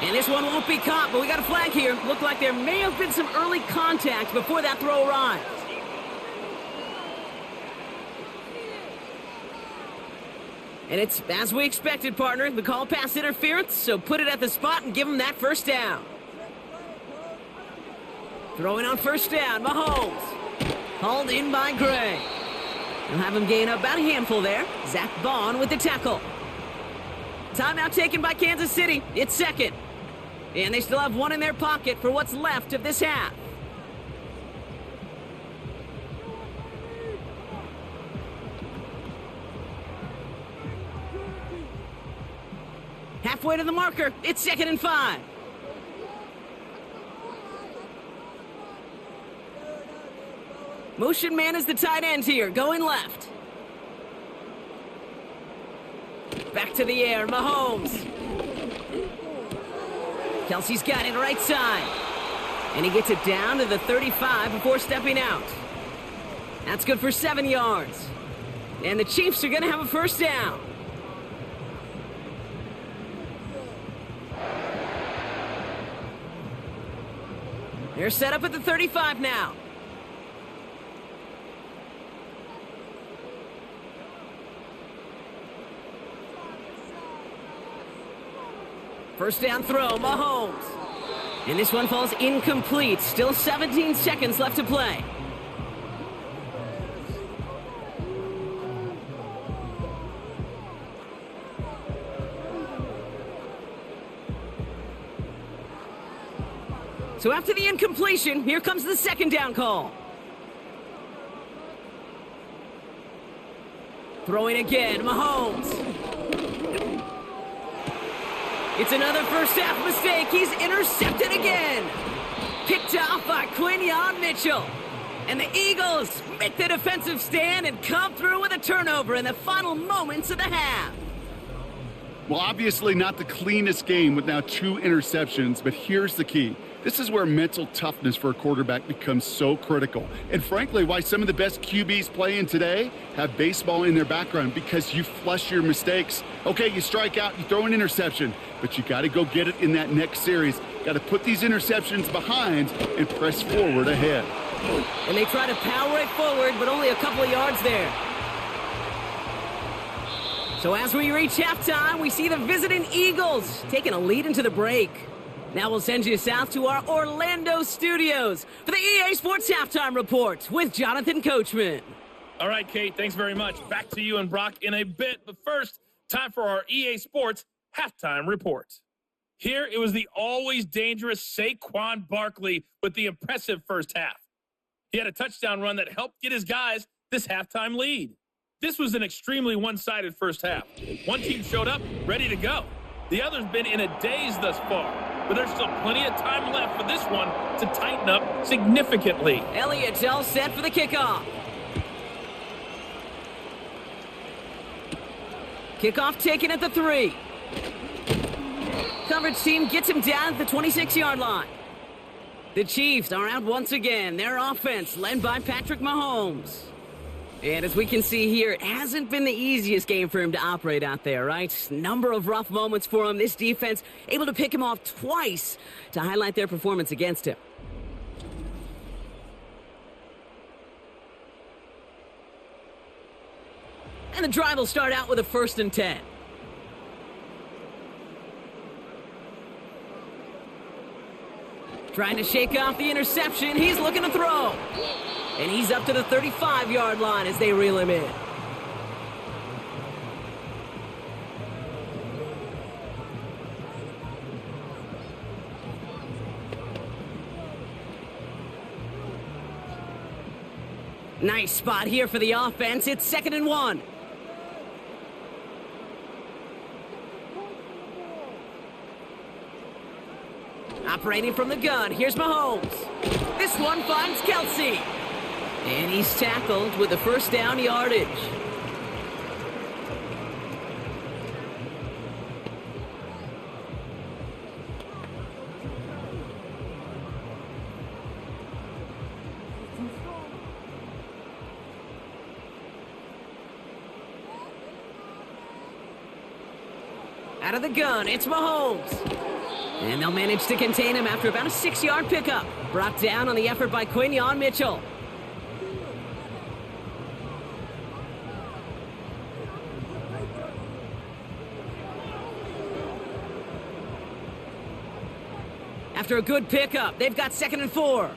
And this one won't be caught, but we got a flag here. Looked like there may have been some early contact before that throw arrived. And it's as we expected, partner. The call pass interference, so put it at the spot and give him that first down. Throwing on first down, Mahomes. Hauled in by Gray. They'll have him gain about a handful there. Zach Vaughn with the tackle. Timeout taken by Kansas City. It's 2nd. And they still have 1 in their pocket for what's left of this half. Halfway to the marker. It's 2nd and 5. Motion man is the tight end here, going left. Back to the air, Mahomes. Kelsey's got it right side. And he gets it down to the 35 before stepping out. That's good for 7 yards. And the Chiefs are going to have a first down. They're set up at the 35 now. First down throw, Mahomes. And this one falls incomplete. Still 17 seconds left to play. So after the incompletion, here comes the second down call. Throwing again, Mahomes. It's another first half mistake. He's intercepted again. Picked off by Quinyon Mitchell. And the Eagles make the defensive stand and come through with a turnover in the final moments of the half. Well, obviously not the cleanest game with now 2 interceptions, but here's the key. This is where mental toughness for a quarterback becomes so critical. And frankly, why some of the best QBs playing today have baseball in their background, because you flush your mistakes. Okay, you strike out, you throw an interception, but you got to go get it in that next series. Got to put these interceptions behind and press forward ahead. And they try to power it forward, but only a couple of yards there. So as we reach halftime, we see the visiting Eagles taking a lead into the break. Now we'll send you south to our Orlando studios for the EA Sports Halftime Report with Jonathan Coachman. All right, Kate, thanks very much. Back to you and Brock in a bit. But first, time for our EA Sports Halftime Report. Here, it was the always dangerous Saquon Barkley with the impressive first half. He had a touchdown run that helped get his guys this halftime lead. This was an extremely one-sided first half. One team showed up ready to go. The other's been in a daze thus far, but there's still plenty of time left for this one to tighten up significantly. Elliott's all set for the kickoff. Kickoff taken at the 3. Coverage team gets him down at the 26-yard line. The Chiefs are out once again. Their offense led by Patrick Mahomes. And as we can see here, it hasn't been the easiest game for him to operate out there, right? Number of rough moments for him. This defense able to pick him off twice to highlight their performance against him. And the drive will start out with a 1st and 10. Trying to shake off the interception. He's looking to throw. And he's up to the 35-yard line as they reel him in. Nice spot here for the offense. It's 2nd and 1. Operating from the gun, here's Mahomes. This one finds Kelsey. And he's tackled with the first down yardage. Out of the gun, it's Mahomes. And they'll manage to contain him after about a 6-yard pickup. Brought down on the effort by Quinyon Mitchell. After a good pickup, they've got 2nd and 4.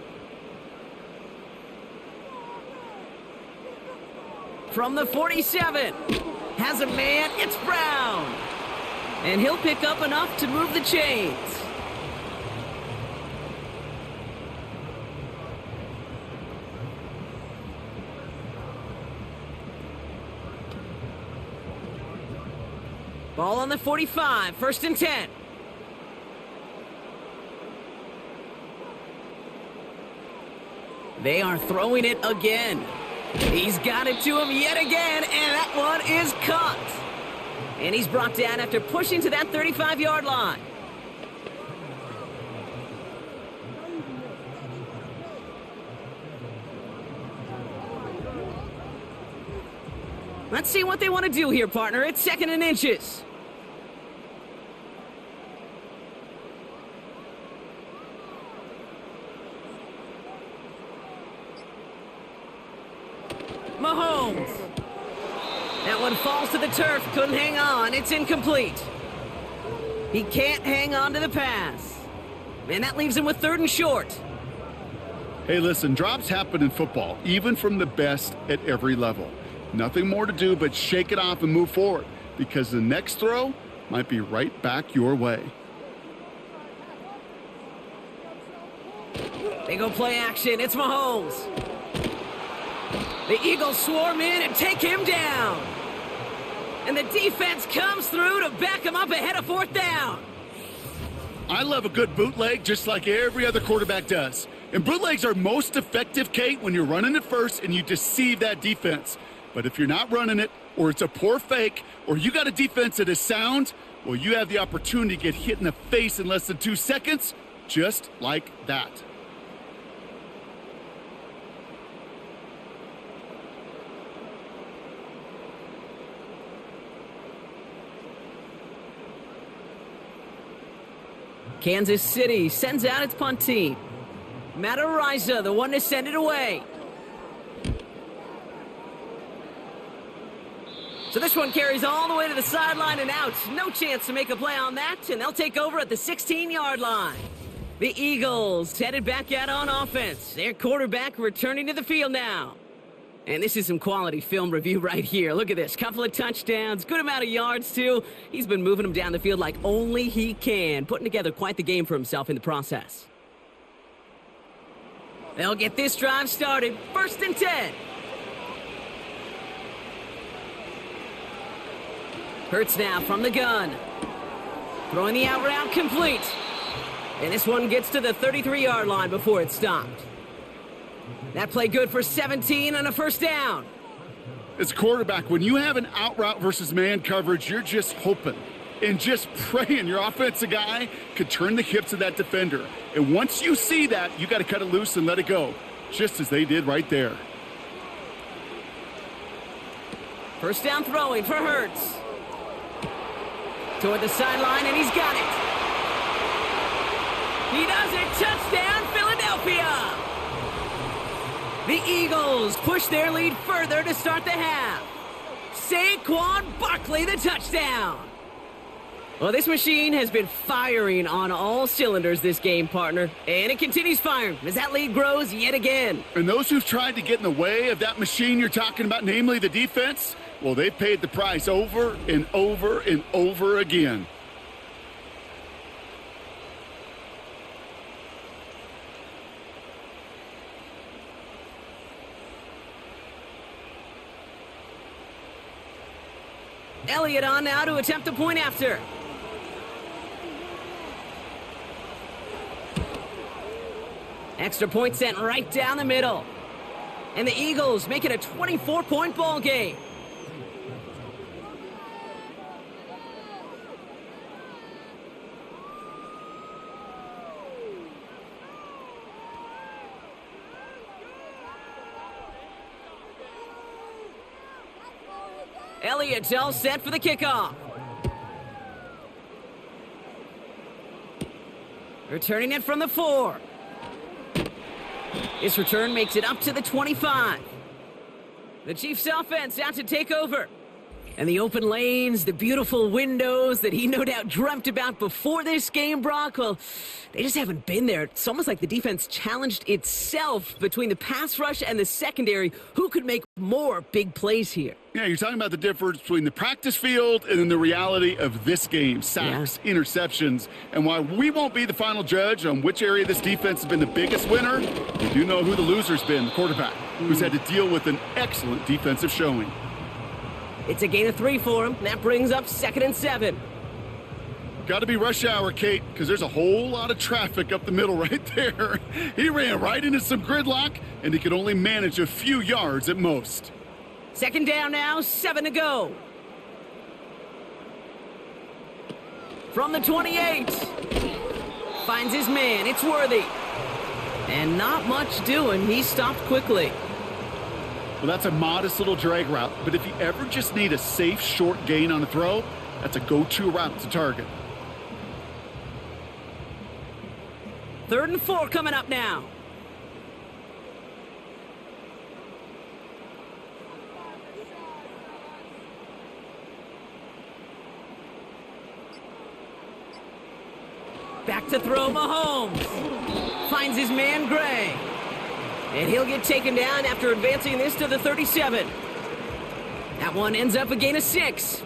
From the 47, has a man, it's Brown. And he'll pick up enough to move the chains. Ball on the 45, 1st and 10. They are throwing it again. He's got it to him yet again, and that one is caught. And he's brought down after pushing to that 35-yard line. Let's see what they want to do here, partner. It's 2nd and inches. Mahomes. That one falls to the turf. Couldn't hang on. It's incomplete. He can't hang on to the pass. And that leaves him with 3rd and short. Hey, listen, drops happen in football, even from the best at every level. Nothing more to do but shake it off and move forward, because the next throw might be right back your way. They go play action. It's Mahomes. The Eagles swarm in and take him down. And the defense comes through to back him up ahead of 4th down. I love a good bootleg just like every other quarterback does. And bootlegs are most effective, Kate, when you're running it first and you deceive that defense. But if you're not running it, or it's a poor fake, or you got a defense that is sound, well, you have the opportunity to get hit in the face in less than 2 seconds, just like that. Kansas City sends out its punt team. Matt Ariza, the one to send it away. So this one carries all the way to the sideline and out. No chance to make a play on that, and they'll take over at the 16-yard line. The Eagles headed back out on offense. Their quarterback returning to the field now. And this is some quality film review right here. Look at this. Couple of touchdowns, good amount of yards, too. He's been moving them down the field like only he can, putting together quite the game for himself in the process. They'll get this drive started. 1st and 10. Pearce now from the gun. Throwing the out route complete. And this one gets to the 33-yard line before it's stopped. That play good for 17 on a 1st down. As a quarterback, when you have an out route versus man coverage, you're just hoping and just praying your offensive guy could turn the hips of that defender. And once you see that, you got to cut it loose and let it go, just as they did right there. 1st down throwing for Hurts. Toward the sideline, and he's got it. He does it. Touchdown, Philadelphia. The Eagles push their lead further to start the half. Saquon Barkley, the touchdown. Well, this machine has been firing on all cylinders this game, partner. And it continues firing as that lead grows yet again. And those who've tried to get in the way of that machine you're talking about, namely the defense, well, they've paid the price over and over and over again. Elliott on now to attempt a point after. Extra point sent right down the middle. And the Eagles make it a 24-point ball game. Elliott's all set for the kickoff. Returning it from the 4. This return makes it up to the 25. The Chiefs offense out to take over. And the open lanes, the beautiful windows that he no doubt dreamt about before this game, Brock, well, they just haven't been there. It's almost like the defense challenged itself between the pass rush and the secondary. Who could make more big plays here? Yeah, you're talking about the difference between the practice field and then the reality of this game. Sacks, interceptions. And while we won't be the final judge on which area this defense has been the biggest winner, we do know who the loser's been, the quarterback, who's had to deal with an excellent defensive showing. It's a gain of 3 for him. That brings up 2nd and 7. Got to be rush hour, Kate, because there's a whole lot of traffic up the middle right there. He ran right into some gridlock, and he could only manage a few yards at most. 2nd down now, 7 to go. From the 28. Finds his man. It's Worthy. And not much doing. He stopped quickly. Well, that's a modest little drag route, but if you ever just need a safe, short gain on a throw, that's a go-to route to target. 3rd and 4 coming up now. to throw. Mahomes finds his man Gray. And he'll get taken down after advancing this to the 37. That one ends up a gain of 6.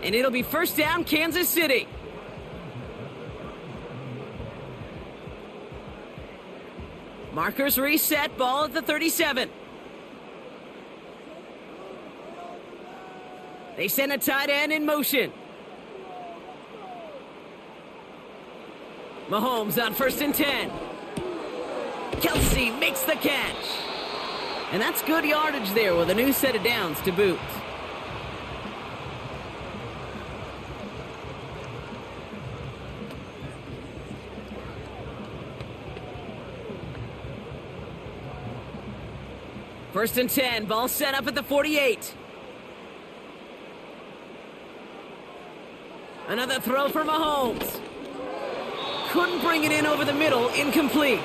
And it'll be first down, Kansas City. Markers reset, ball at the 37. They send a tight end in motion. Mahomes on 1st and 10. Kelsey makes the catch. And that's good yardage there with a new set of downs to boot. First and 10, ball set up at the 48. Another throw for Mahomes. Couldn't bring it in over the middle, incomplete.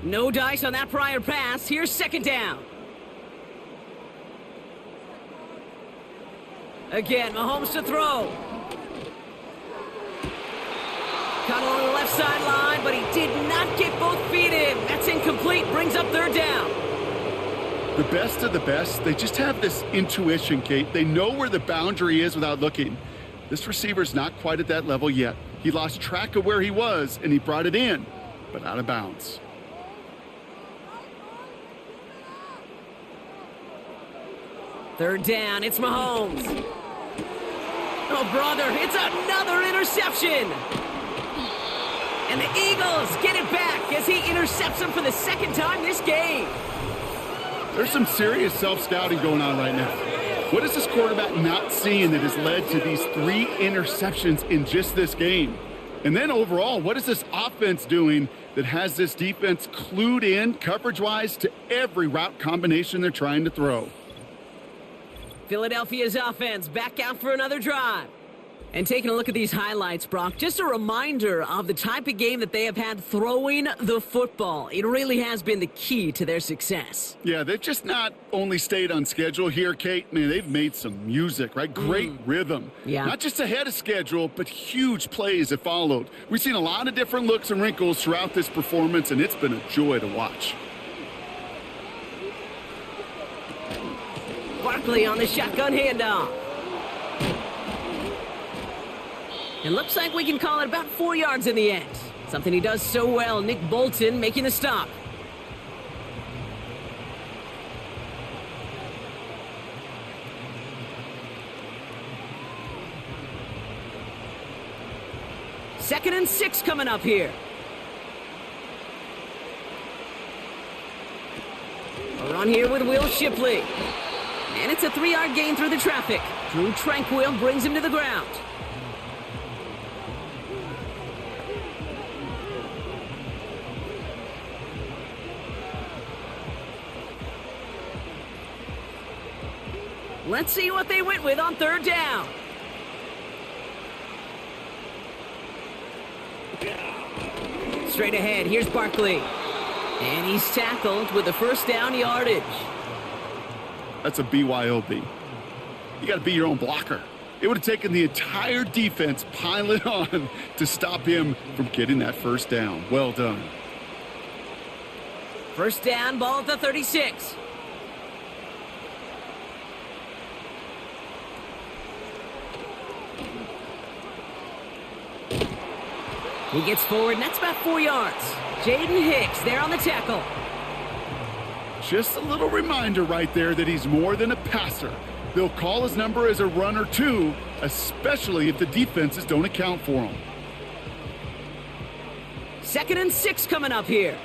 No dice on that prior pass. Here's second down. Again, Mahomes to throw. Caught along the left sideline, but he did not get both feet in. That's incomplete, brings up third down. The best of the best, they just have this intuition, Kate. They know where the boundary is without looking. This receiver's not quite at that level yet. He lost track of where he was, and he brought it in, but out of bounds. Third down, it's Mahomes. Oh, brother, it's another interception. And the Eagles get it back as he intercepts him for the second time this game. There's some serious self-scouting going on right now. What is this quarterback not seeing that has led to these 3 interceptions in just this game? And then overall, what is this offense doing that has this defense clued in coverage-wise to every route combination they're trying to throw? Philadelphia's offense back out for another drive. And taking a look at these highlights, Brock, just a reminder of the type of game that they have had throwing the football. It really has been the key to their success. Yeah, they've just not only stayed on schedule here, Kate. Man, they've made some music, right? Great rhythm. Yeah. Not just ahead of schedule, but huge plays that followed. We've seen a lot of different looks and wrinkles throughout this performance, and it's been a joy to watch. Barkley on the shotgun handoff. It looks like we can call it about 4 yards in the end. Something he does so well. Nick Bolton making the stop. Second and 6 coming up here. A run here with Will Shipley. And it's a 3-yard gain through the traffic. Drew Tranquil brings him to the ground. Let's see what they went with on third down. Straight ahead, here's Barkley. And he's tackled with the first down yardage. That's a BYOB. You got to be your own blocker. It would have taken the entire defense piling on to stop him from getting that first down. Well done. First down, ball at the 36. He gets forward, and that's about 4 yards. Jaden Hicks there on the tackle. Just a little reminder right there that he's more than a passer. They'll call his number as a runner too, especially if the defenses don't account for him. Second and 6 coming up here.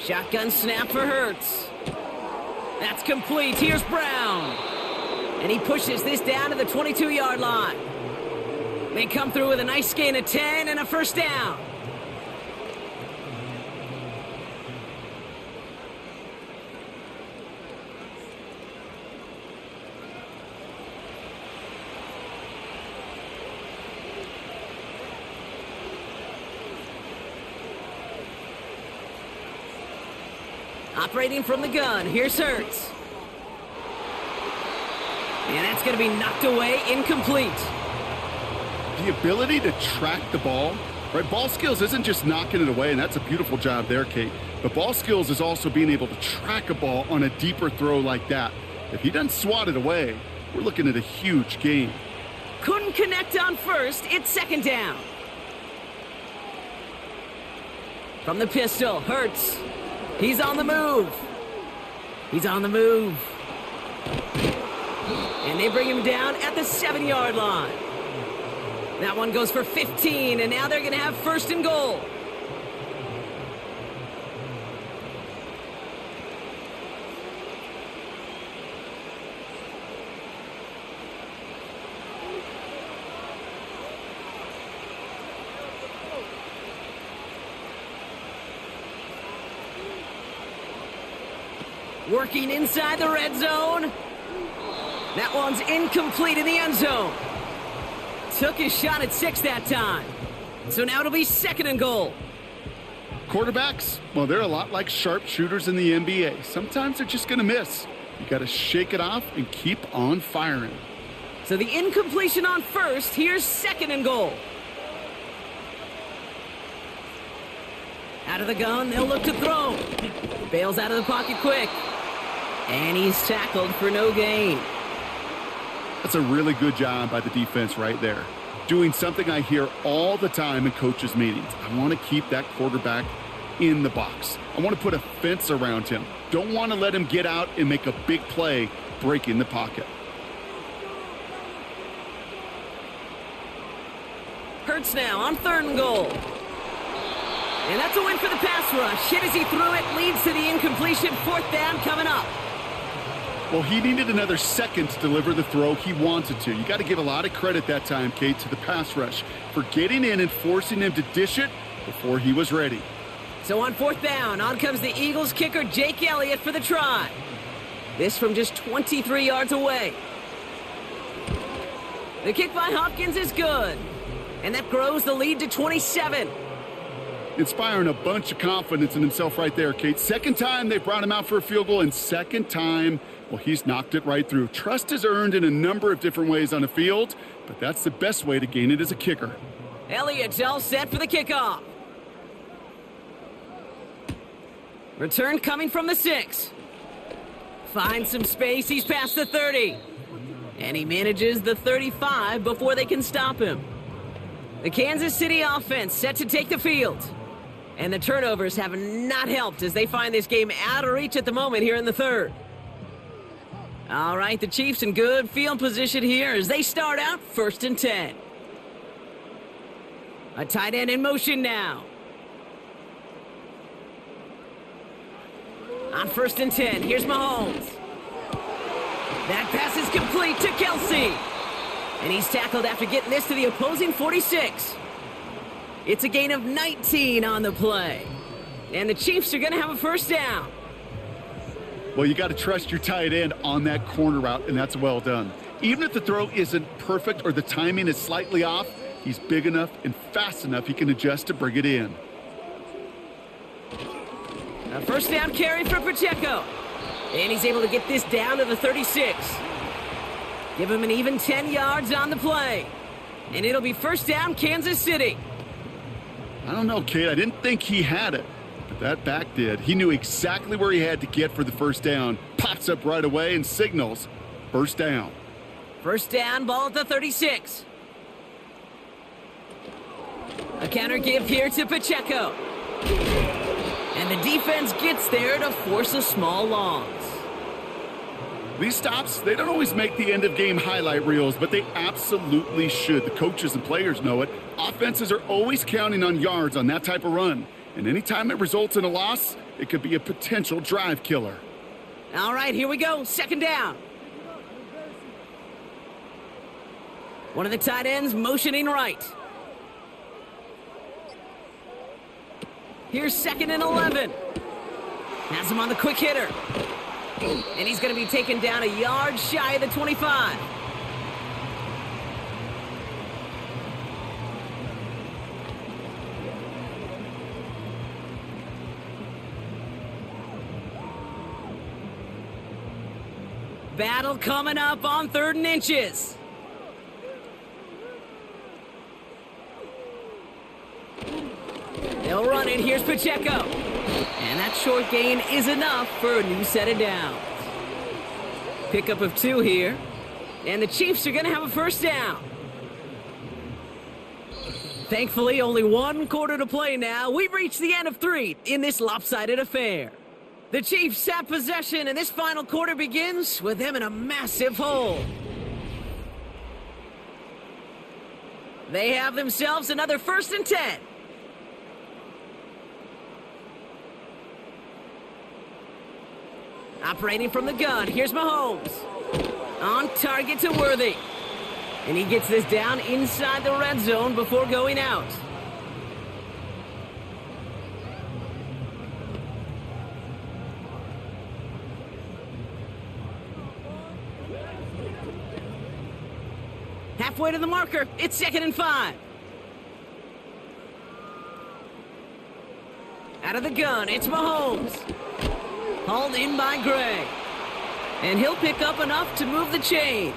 Shotgun snap for Hurts. That's complete. Here's Brown. And he pushes this down to the 22-yard line. They come through with a nice gain of 10 and a first down. Operating from the gun, here's Hurts. And that's going to be knocked away, incomplete. The ability to track the ball, right? Ball skills isn't just knocking it away, and that's a beautiful job there, Kate. But ball skills is also being able to track a ball on a deeper throw like that. If he doesn't swat it away, we're looking at a huge gain. Couldn't connect on first. It's second down. From the pistol, Hurts. He's on the move. He's on the move. And they bring him down at the 7-yard line. That one goes for 15, and now they're going to have first and goal. Working inside the red zone. That one's incomplete in the end zone. Took his shot at 6 that time. So now it'll be second and goal. Quarterbacks, well, they're a lot like sharpshooters in the NBA. Sometimes they're just going to miss. You got to shake it off and keep on firing. So the incompletion on first. Here's second and goal. Out of the gun, they'll look to throw. Bails out of the pocket quick. And he's tackled for no gain. That's a really good job by the defense right there. Doing something I hear all the time in coaches' meetings. I want to keep that quarterback in the box. I want to put a fence around him. Don't want to let him get out and make a big play breaking the pocket. Hurts now on third and goal. And that's a win for the pass rush. Hit as he threw it, leads to the incompletion. Fourth down coming up. Well, he needed another second to deliver the throw he wanted to. You got to give a lot of credit that time, Kate, to the pass rush for getting in and forcing him to dish it before he was ready. So on fourth down, on comes the Eagles kicker, Jake Elliott, for the try. This from just 23 yards away. The kick by Hopkins is good. And that grows the lead to 27. Inspiring a bunch of confidence in himself right there, Kate. Second time they brought him out for a field goal, and second time, well, he's knocked it right through. Trust is earned in a number of different ways on the field, but that's the best way to gain it as a kicker. Elliott's all set for the kickoff. Return coming from the 6. Finds some space. He's past the 30. And he manages the 35 before they can stop him. The Kansas City offense set to take the field. And the turnovers have not helped as they find this game out of reach at the moment here in the third. All right, the Chiefs in good field position here as they start out first and 10. A tight end in motion now. On first and 10, here's Mahomes. That pass is complete to Kelsey. And he's tackled after getting this to the opposing 46. It's a gain of 19 on the play. And the Chiefs are going to have a first down. Well, you got to trust your tight end on that corner route, and that's well done. Even if the throw isn't perfect or the timing is slightly off, he's big enough and fast enough he can adjust to bring it in. A first down carry for Pacheco. And he's able to get this down to the 36. Give him an even 10 yards on the play. And it'll be first down, Kansas City. I don't know, Kate. I didn't think he had it, but that back did. He knew exactly where he had to get for the first down. Pops up right away and signals first down. First down, ball at the 36. A counter give here to Pacheco. And the defense gets there to force a small loss. These stops, they don't always make the end-of-game highlight reels, but they absolutely should. The coaches and players know it. Offenses are always counting on yards on that type of run. And anytime it results in a loss, it could be a potential drive killer. All right, here we go. Second down. One of the tight ends motioning right. Here's second and 11. Has him on the quick hitter. And he's going to be taken down a yard shy of the 25. Battle coming up on 3rd and inches. They'll run it. Here's Pacheco. And that short gain is enough for a new set of downs. Pickup of 2 here. And the Chiefs are going to have a first down. Thankfully, only 1 quarter to play now. We've reached the end of 3 in this lopsided affair. The Chiefs have possession, and this final quarter begins with them in a massive hole. They have themselves another 1st and 10. Operating from the gun, here's Mahomes. On target to Worthy. And he gets this down inside the red zone before going out. Halfway to the marker, it's 2nd and 5. Out of the gun, it's Mahomes. Hauled in by Gray. And he'll pick up enough to move the chains.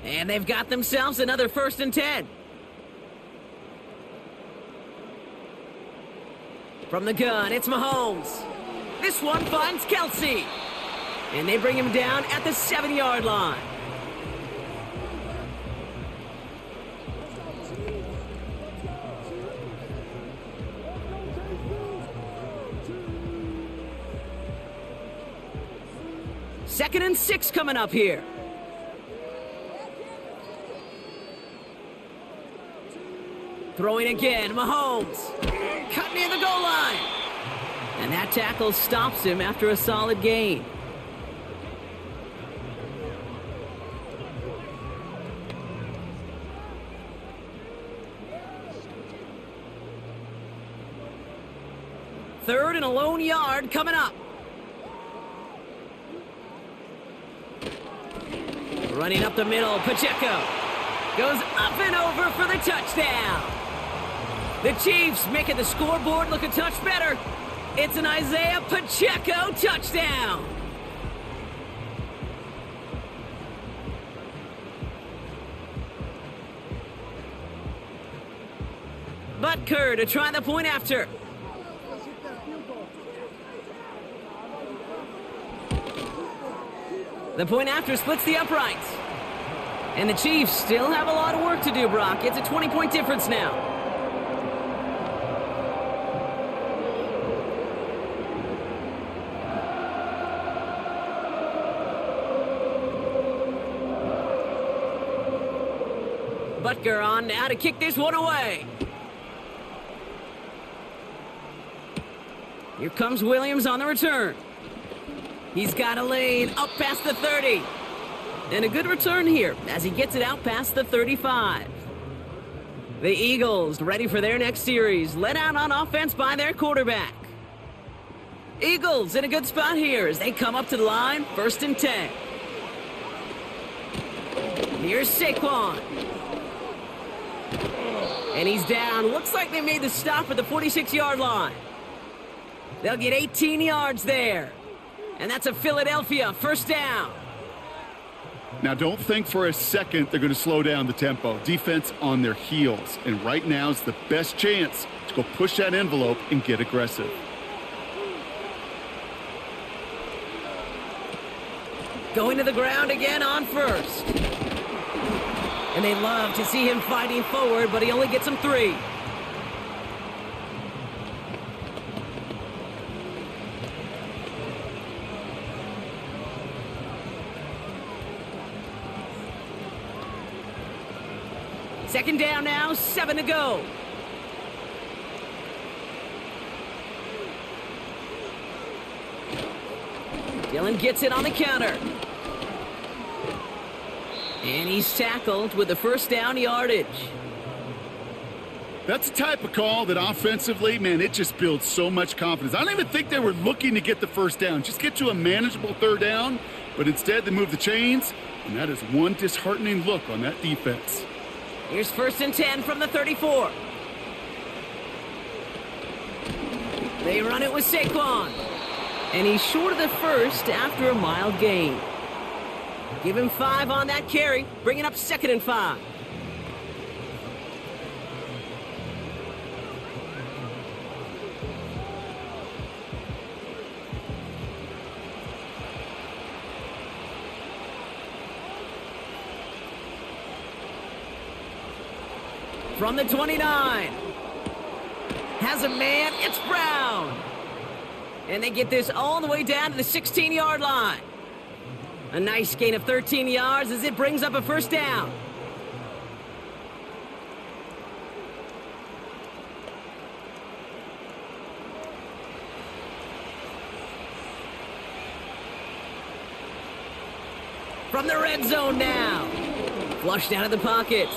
And they've got themselves another 1st and 10. From the gun, it's Mahomes. This one finds Kelsey. And they bring him down at the 7-yard line. Second and 6 coming up here. Throwing again, Mahomes. Cut near the goal line. And that tackle stops him after a solid gain. Third and a lone yard coming up. Running up the middle, Pacheco. Goes up and over for the touchdown. The Chiefs making the scoreboard look a touch better. It's an Isaiah Pacheco touchdown. Butker to try the point after. The point after splits the uprights. And the Chiefs still have a lot of work to do, Brock. It's a 20-point difference now. Butker on now to kick this one away. Here comes Williams on the return. He's got a lane up past the 30. And a good return here as he gets it out past the 35. The Eagles ready for their next series, led out on offense by their quarterback. Eagles in a good spot here as they come up to the line, 1st and 10. Here's Saquon. And he's down. Looks like they made the stop at the 46-yard line. They'll get 18 yards there. And that's a Philadelphia 1st down. Now, don't think for a second they're going to slow down the tempo. Defense on their heels. And right now is the best chance to go push that envelope and get aggressive. Going to the ground again on 1st. And they love to see him fighting forward, but he only gets them 3. Second down now, 7 to go. Dillon gets it on the counter. And he's tackled with the 1st down yardage. That's the type of call that offensively, man, it just builds so much confidence. I don't even think they were looking to get the 1st down. Just get to a manageable 3rd down. But instead, they move the chains. And that is one disheartening look on that defense. Here's 1st and 10 from the 34. They run it with Saquon. And he's short of the first after a mild gain. Give him 5 on that carry, bringing up 2nd and 5. From the 29. Has a man, it's Brown. And they get this all the way down to the 16-yard line. A nice gain of 13 yards as it brings up a 1st down. From the red zone now. Flushed out of the pocket.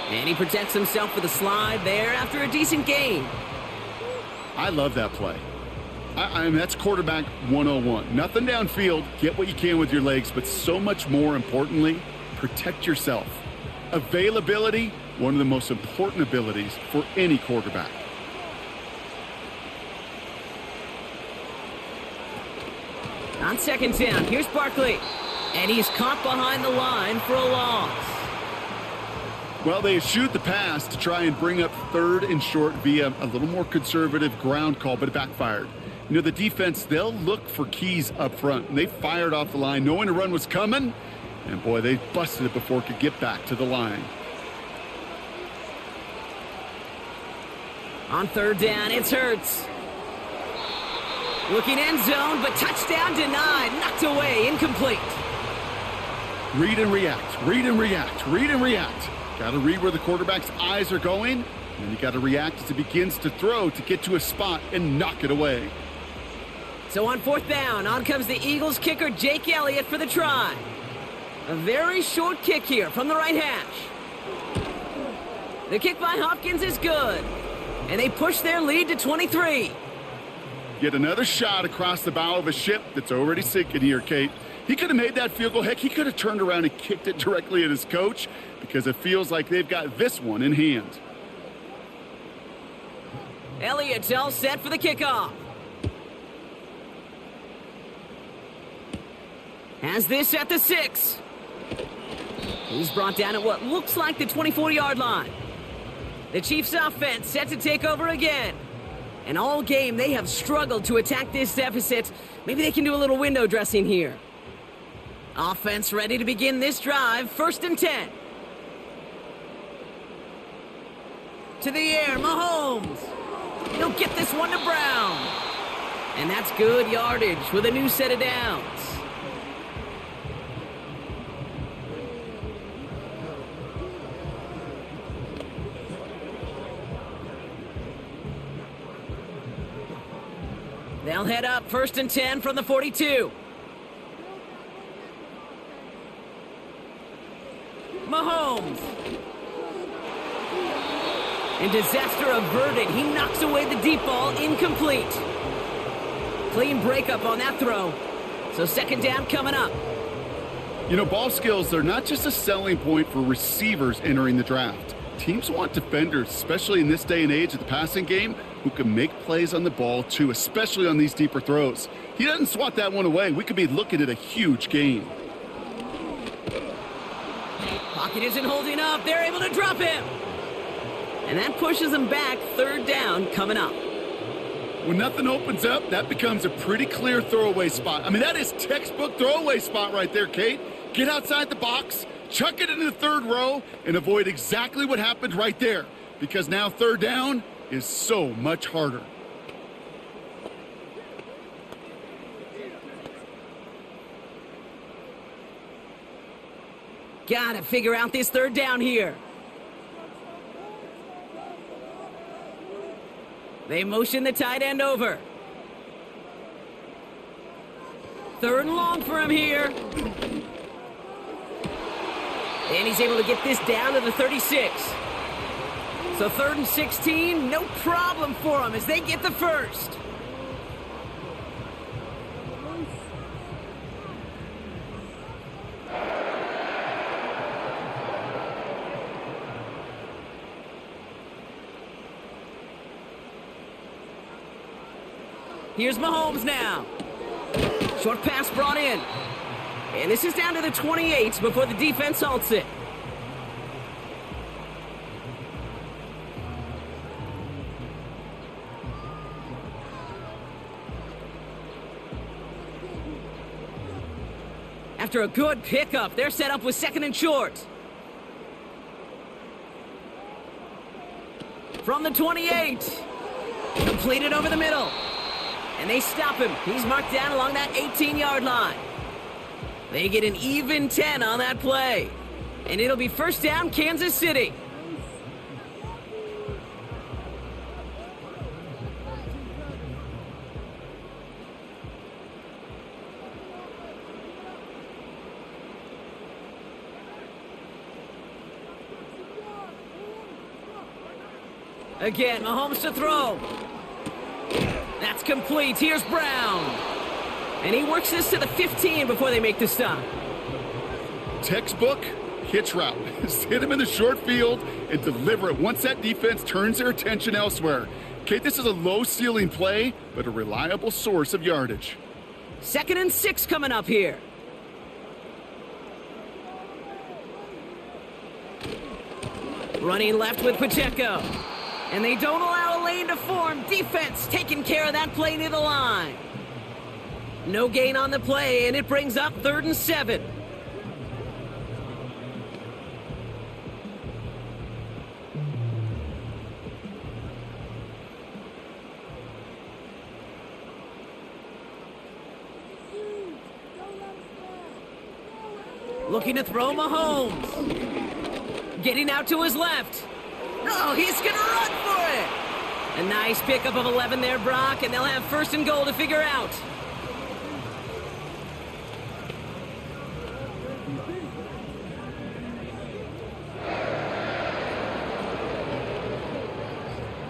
And he protects himself with a slide there after a decent gain. I love that play. I mean, that's quarterback 101. Nothing downfield, get what you can with your legs, but so much more importantly, protect yourself. Availability, one of the most important abilities for any quarterback. On 2nd down, here's Barkley. And he's caught behind the line for a loss. Well, they eschewed the pass to try and bring up 3rd and short via a little more conservative ground call, but it backfired. You know, the defense, they'll look for keys up front. And they fired off the line knowing a run was coming. And, boy, they busted it before it could get back to the line. On 3rd down, it's Hurts. Looking end zone, but touchdown denied. Knocked away, incomplete. Read and react, read and react, read and react. Got to read where the quarterback's eyes are going. And then you got to react as he begins to throw to get to a spot and knock it away. So on 4th down, on comes the Eagles kicker, Jake Elliott, for the try. A very short kick here from the right hash. The kick by Hopkins is good. And they push their lead to 23. Yet another shot across the bow of a ship that's already sinking here, Kate. He could have made that field goal. Heck, he could have turned around and kicked it directly at his coach because it feels like they've got this one in hand. Elliott's all set for the kickoff. Has this at the 6. He's brought down at what looks like the 24-yard line. The Chiefs' offense set to take over again. And all game, they have struggled to attack this deficit. Maybe they can do a little window dressing here. Offense ready to begin this drive. 1st and 10. To the air, Mahomes. He'll get this one to Brown. And that's good yardage with a new set of downs. They'll head up 1st and 10 from the 42. Mahomes. And disaster averted. He knocks away the deep ball, incomplete. Clean breakup on that throw. So 2nd down coming up. You know, ball skills, they're not just a selling point for receivers entering the draft. Teams want defenders, especially in this day and age of the passing game, who can make plays on the ball too, especially on these deeper throws. He doesn't swat that one away. We could be looking at a huge gain. Pocket isn't holding up. They're able to drop him. And that pushes them back. 3rd down coming up. When nothing opens up, that becomes a pretty clear throwaway spot. I mean, that is textbook throwaway spot right there, Kate. Get outside the box, chuck it into the 3rd row, and avoid exactly what happened right there. Because now 3rd down is so much harder. Gotta figure out this 3rd down here. They motion the tight end over. 3rd and long for him here. And he's able to get this down to the 36. So 3rd and 16, no problem for him as they get the 1st. Here's Mahomes now. Short pass brought in. And this is down to the 28 before the defense halts it. After a good pickup, they're set up with 2nd and short. From the 28. Completed over the middle. And they stop him. He's marked down along that 18-yard line. They get an even 10 on that play. And it'll be first down, Kansas City. Again, Mahomes to throw. That's complete. Here's Brown. And he works this to the 15 before they make the stop. Textbook hitch route. Just hit him in the short field and deliver it once that defense turns their attention elsewhere. Kate, this is a low-ceiling play, but a reliable source of yardage. 2nd and 6 coming up here. Running left with Pacheco. And they don't allow a lane to form. Defense taking care of that play near the line. No gain on the play, and it brings up 3rd and 7. Looking to throw Mahomes. Getting out to his left. Oh, he's going to run for it. A nice pickup of 11 there, Brock, and they'll have 1st and goal to figure out.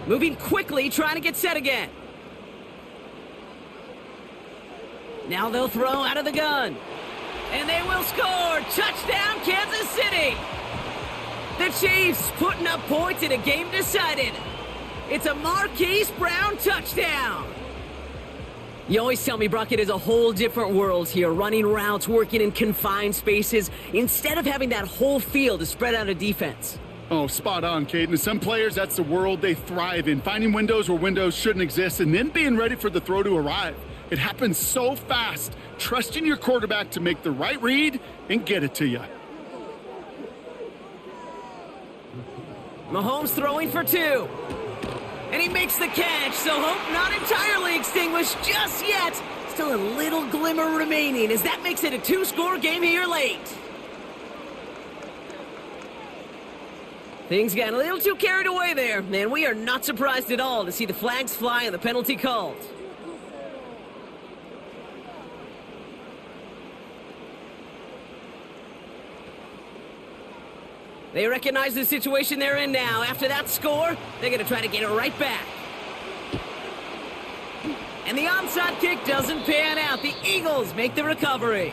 Moving quickly, trying to get set again. Now they'll throw out of the gun. And they will score. Touchdown, Kansas City. The Chiefs putting up points in a game decided. It's a Marquise Brown touchdown. You always tell me, Brock, it is a whole different world here. Running routes, working in confined spaces, instead of having that whole field to spread out a defense. Oh, spot on, Caden. Some players, that's the world they thrive in. Finding windows where windows shouldn't exist and then being ready for the throw to arrive. It happens so fast. Trusting your quarterback to make the right read and get it to you. Mahomes throwing for 2. And he makes the catch, so hope not entirely extinguished just yet. Still a little glimmer remaining as that makes it a 2-score game here late. Things got a little too carried away there, and we are not surprised at all to see the flags fly and the penalty called. They recognize the situation they're in now. After that score, they're going to try to get it right back. And the onside kick doesn't pan out. The Eagles make the recovery.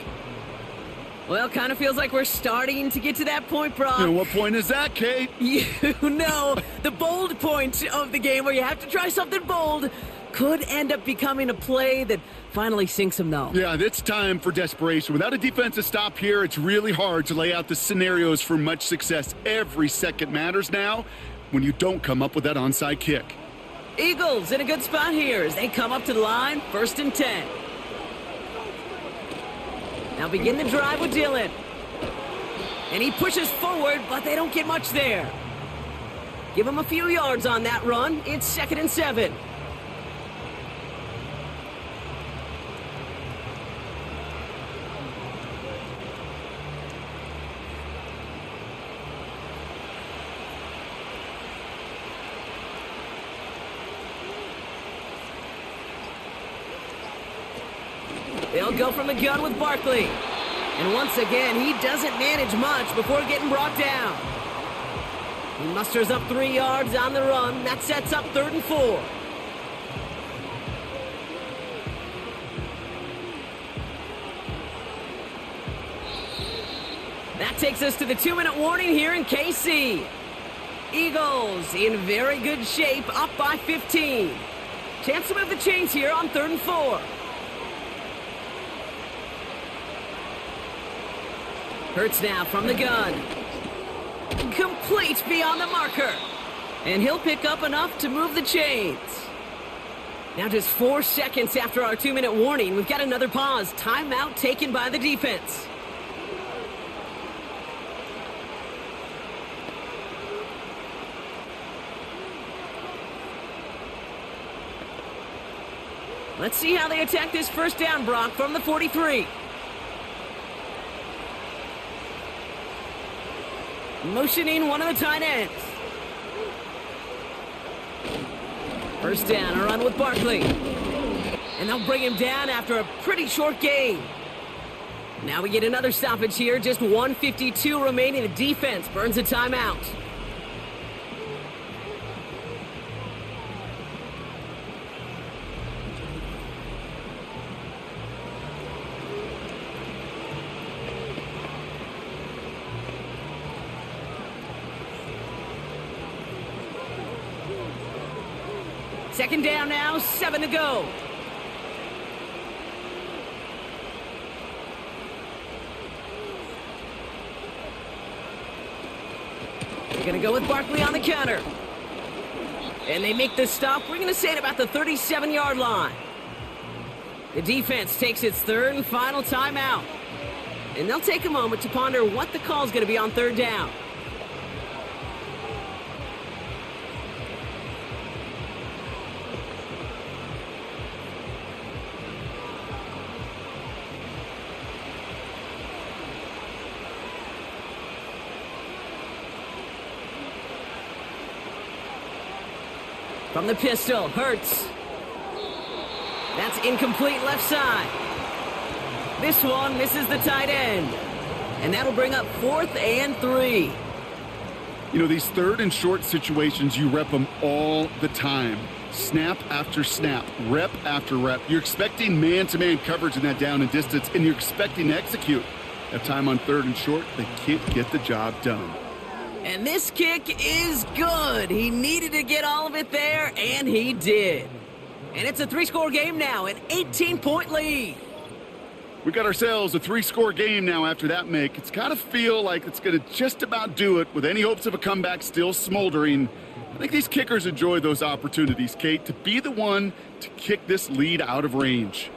Well, kind of feels like we're starting to get to that point, Brock. And what point is that, Kate? You know, the bold point of the game where you have to try something bold could end up becoming a play that finally sinks them, though. Yeah, it's time for desperation. Without a defensive stop here, it's really hard to lay out the scenarios for much success. Every second matters now when you don't come up with that onside kick. Eagles in a good spot here as they come up to the line, 1st and 10. Now begin the drive with Dillon. And he pushes forward, but they don't get much there. Give him a few yards on that run. It's 2nd and 7. They'll go from the gun with Barkley. And once again, he doesn't manage much before getting brought down. He musters up 3 yards on the run. That sets up 3rd and 4. That takes us to the 2-minute warning here in KC. Eagles in very good shape, up by 15. Chance to move the chains here on 3rd and 4. Pearce now from the gun. Complete beyond the marker. And he'll pick up enough to move the chains. Now just 4 seconds after our 2-minute warning, we've got another pause. Timeout taken by the defense. Let's see how they attack this first down, Brock, from the 43. Motioning one of the tight ends. First down, a run with Barkley. And they'll bring him down after a pretty short gain. Now we get another stoppage here. Just 1:52 remaining. The defense burns a timeout. Second down now, 7 to go. They're going to go with Barkley on the counter. And they make the stop. We're going to say it about the 37-yard line. The defense takes its 3rd and final timeout. And they'll take a moment to ponder what the call is going to be on 3rd down. From the pistol, Hurts. That's incomplete left side. This one misses the tight end. And that'll bring up 4th and 3. You know, these 3rd and short situations, you rep them all the time. Snap after snap, rep after rep. You're expecting man-to-man coverage in that down and distance, and you're expecting to execute. That time on 3rd and short, they can't get the job done. And this kick is good. He needed to get all of it there, and he did. And it's a 3-score game now, an 18-point lead. We got ourselves a 3-score game now after that make. It's got to feel like it's going to just about do it with any hopes of a comeback still smoldering. I think these kickers enjoy those opportunities, Kate, to be the one to kick this lead out of range.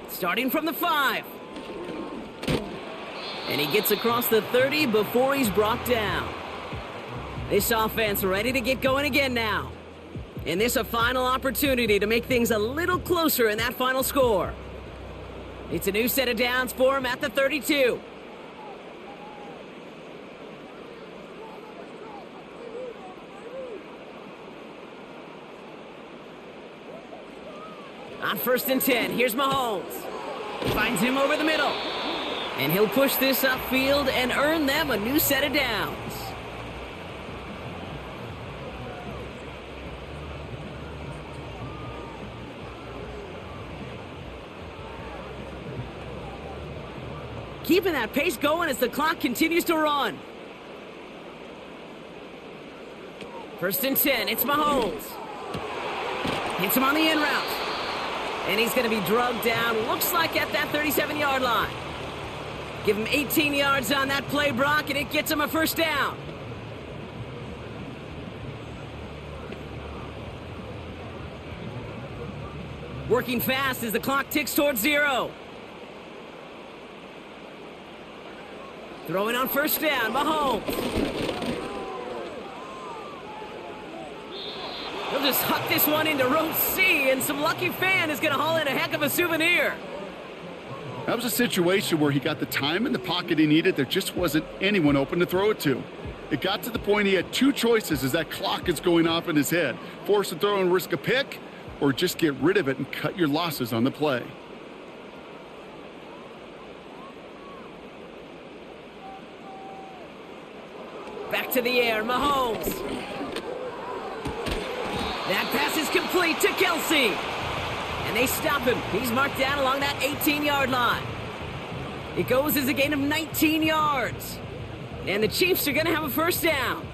Starting from the 5. And he gets across the 30 before he's brought down. This offense ready to get going again now. And this a final opportunity to make things a little closer in that final score. It's a new set of downs for him at the 32. On 1st and 10, here's Mahomes. Finds him over the middle. And he'll push this upfield and earn them a new set of downs. Keeping that pace going as the clock continues to run. 1st and 10, it's Mahomes. Hits him on the in route. And he's going to be drugged down, looks like at that 37-yard line. Give him 18 yards on that play, Brock, and it gets him a 1st down. Working fast as the clock ticks towards 0. Throwing on 1st down, Mahomes. He'll just huck this one into row C, and some lucky fan is going to haul in a heck of a souvenir. That was a situation where he got the time in the pocket he needed. There just wasn't anyone open to throw it to. It got to the point he had 2 choices as that clock is going off in his head. Force a throw and risk a pick, or just get rid of it and cut your losses on the play. Back to the air, Mahomes. That pass is complete to Kelsey. And they stop him. He's marked down along that 18-yard line. It goes as a gain of 19 yards. And the Chiefs are going to have a 1st down.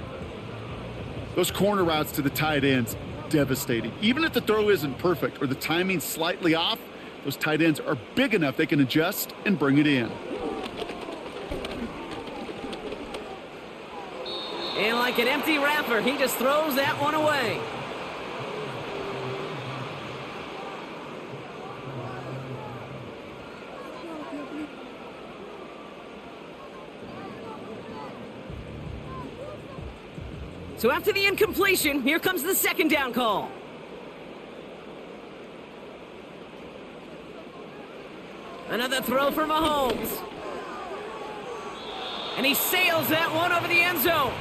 Those corner routes to the tight ends, devastating. Even if the throw isn't perfect or the timing's slightly off, those tight ends are big enough they can adjust and bring it in. And like an empty wrapper, he just throws that one away. So after the incompletion, here comes the second down call. Another throw for Mahomes. And he sails that one over the end zone.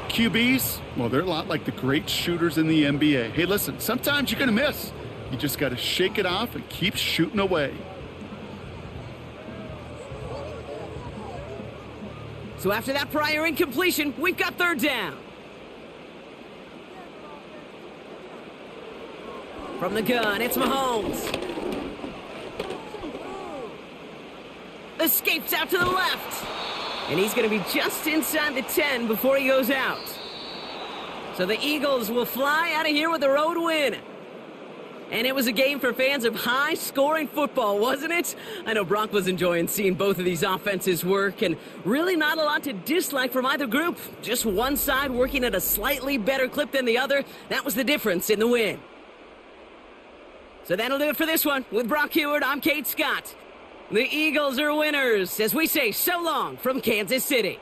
QBs, well, they're a lot like the great shooters in the NBA. Hey, listen, sometimes you're going to miss. You just got to shake it off and keep shooting away. So after that prior incompletion, we've got third down. From the gun, it's Mahomes. Escapes out to the left. And he's going to be just inside the 10 before he goes out. So the Eagles will fly out of here with a road win. And it was a game for fans of high-scoring football, wasn't it? I know Brock was enjoying seeing both of these offenses work, and really not a lot to dislike from either group. Just one side working at a slightly better clip than the other. That was the difference in the win. So that'll do it for this one. With Brock Heward, I'm Kate Scott. The Eagles are winners as we say so long from Kansas City.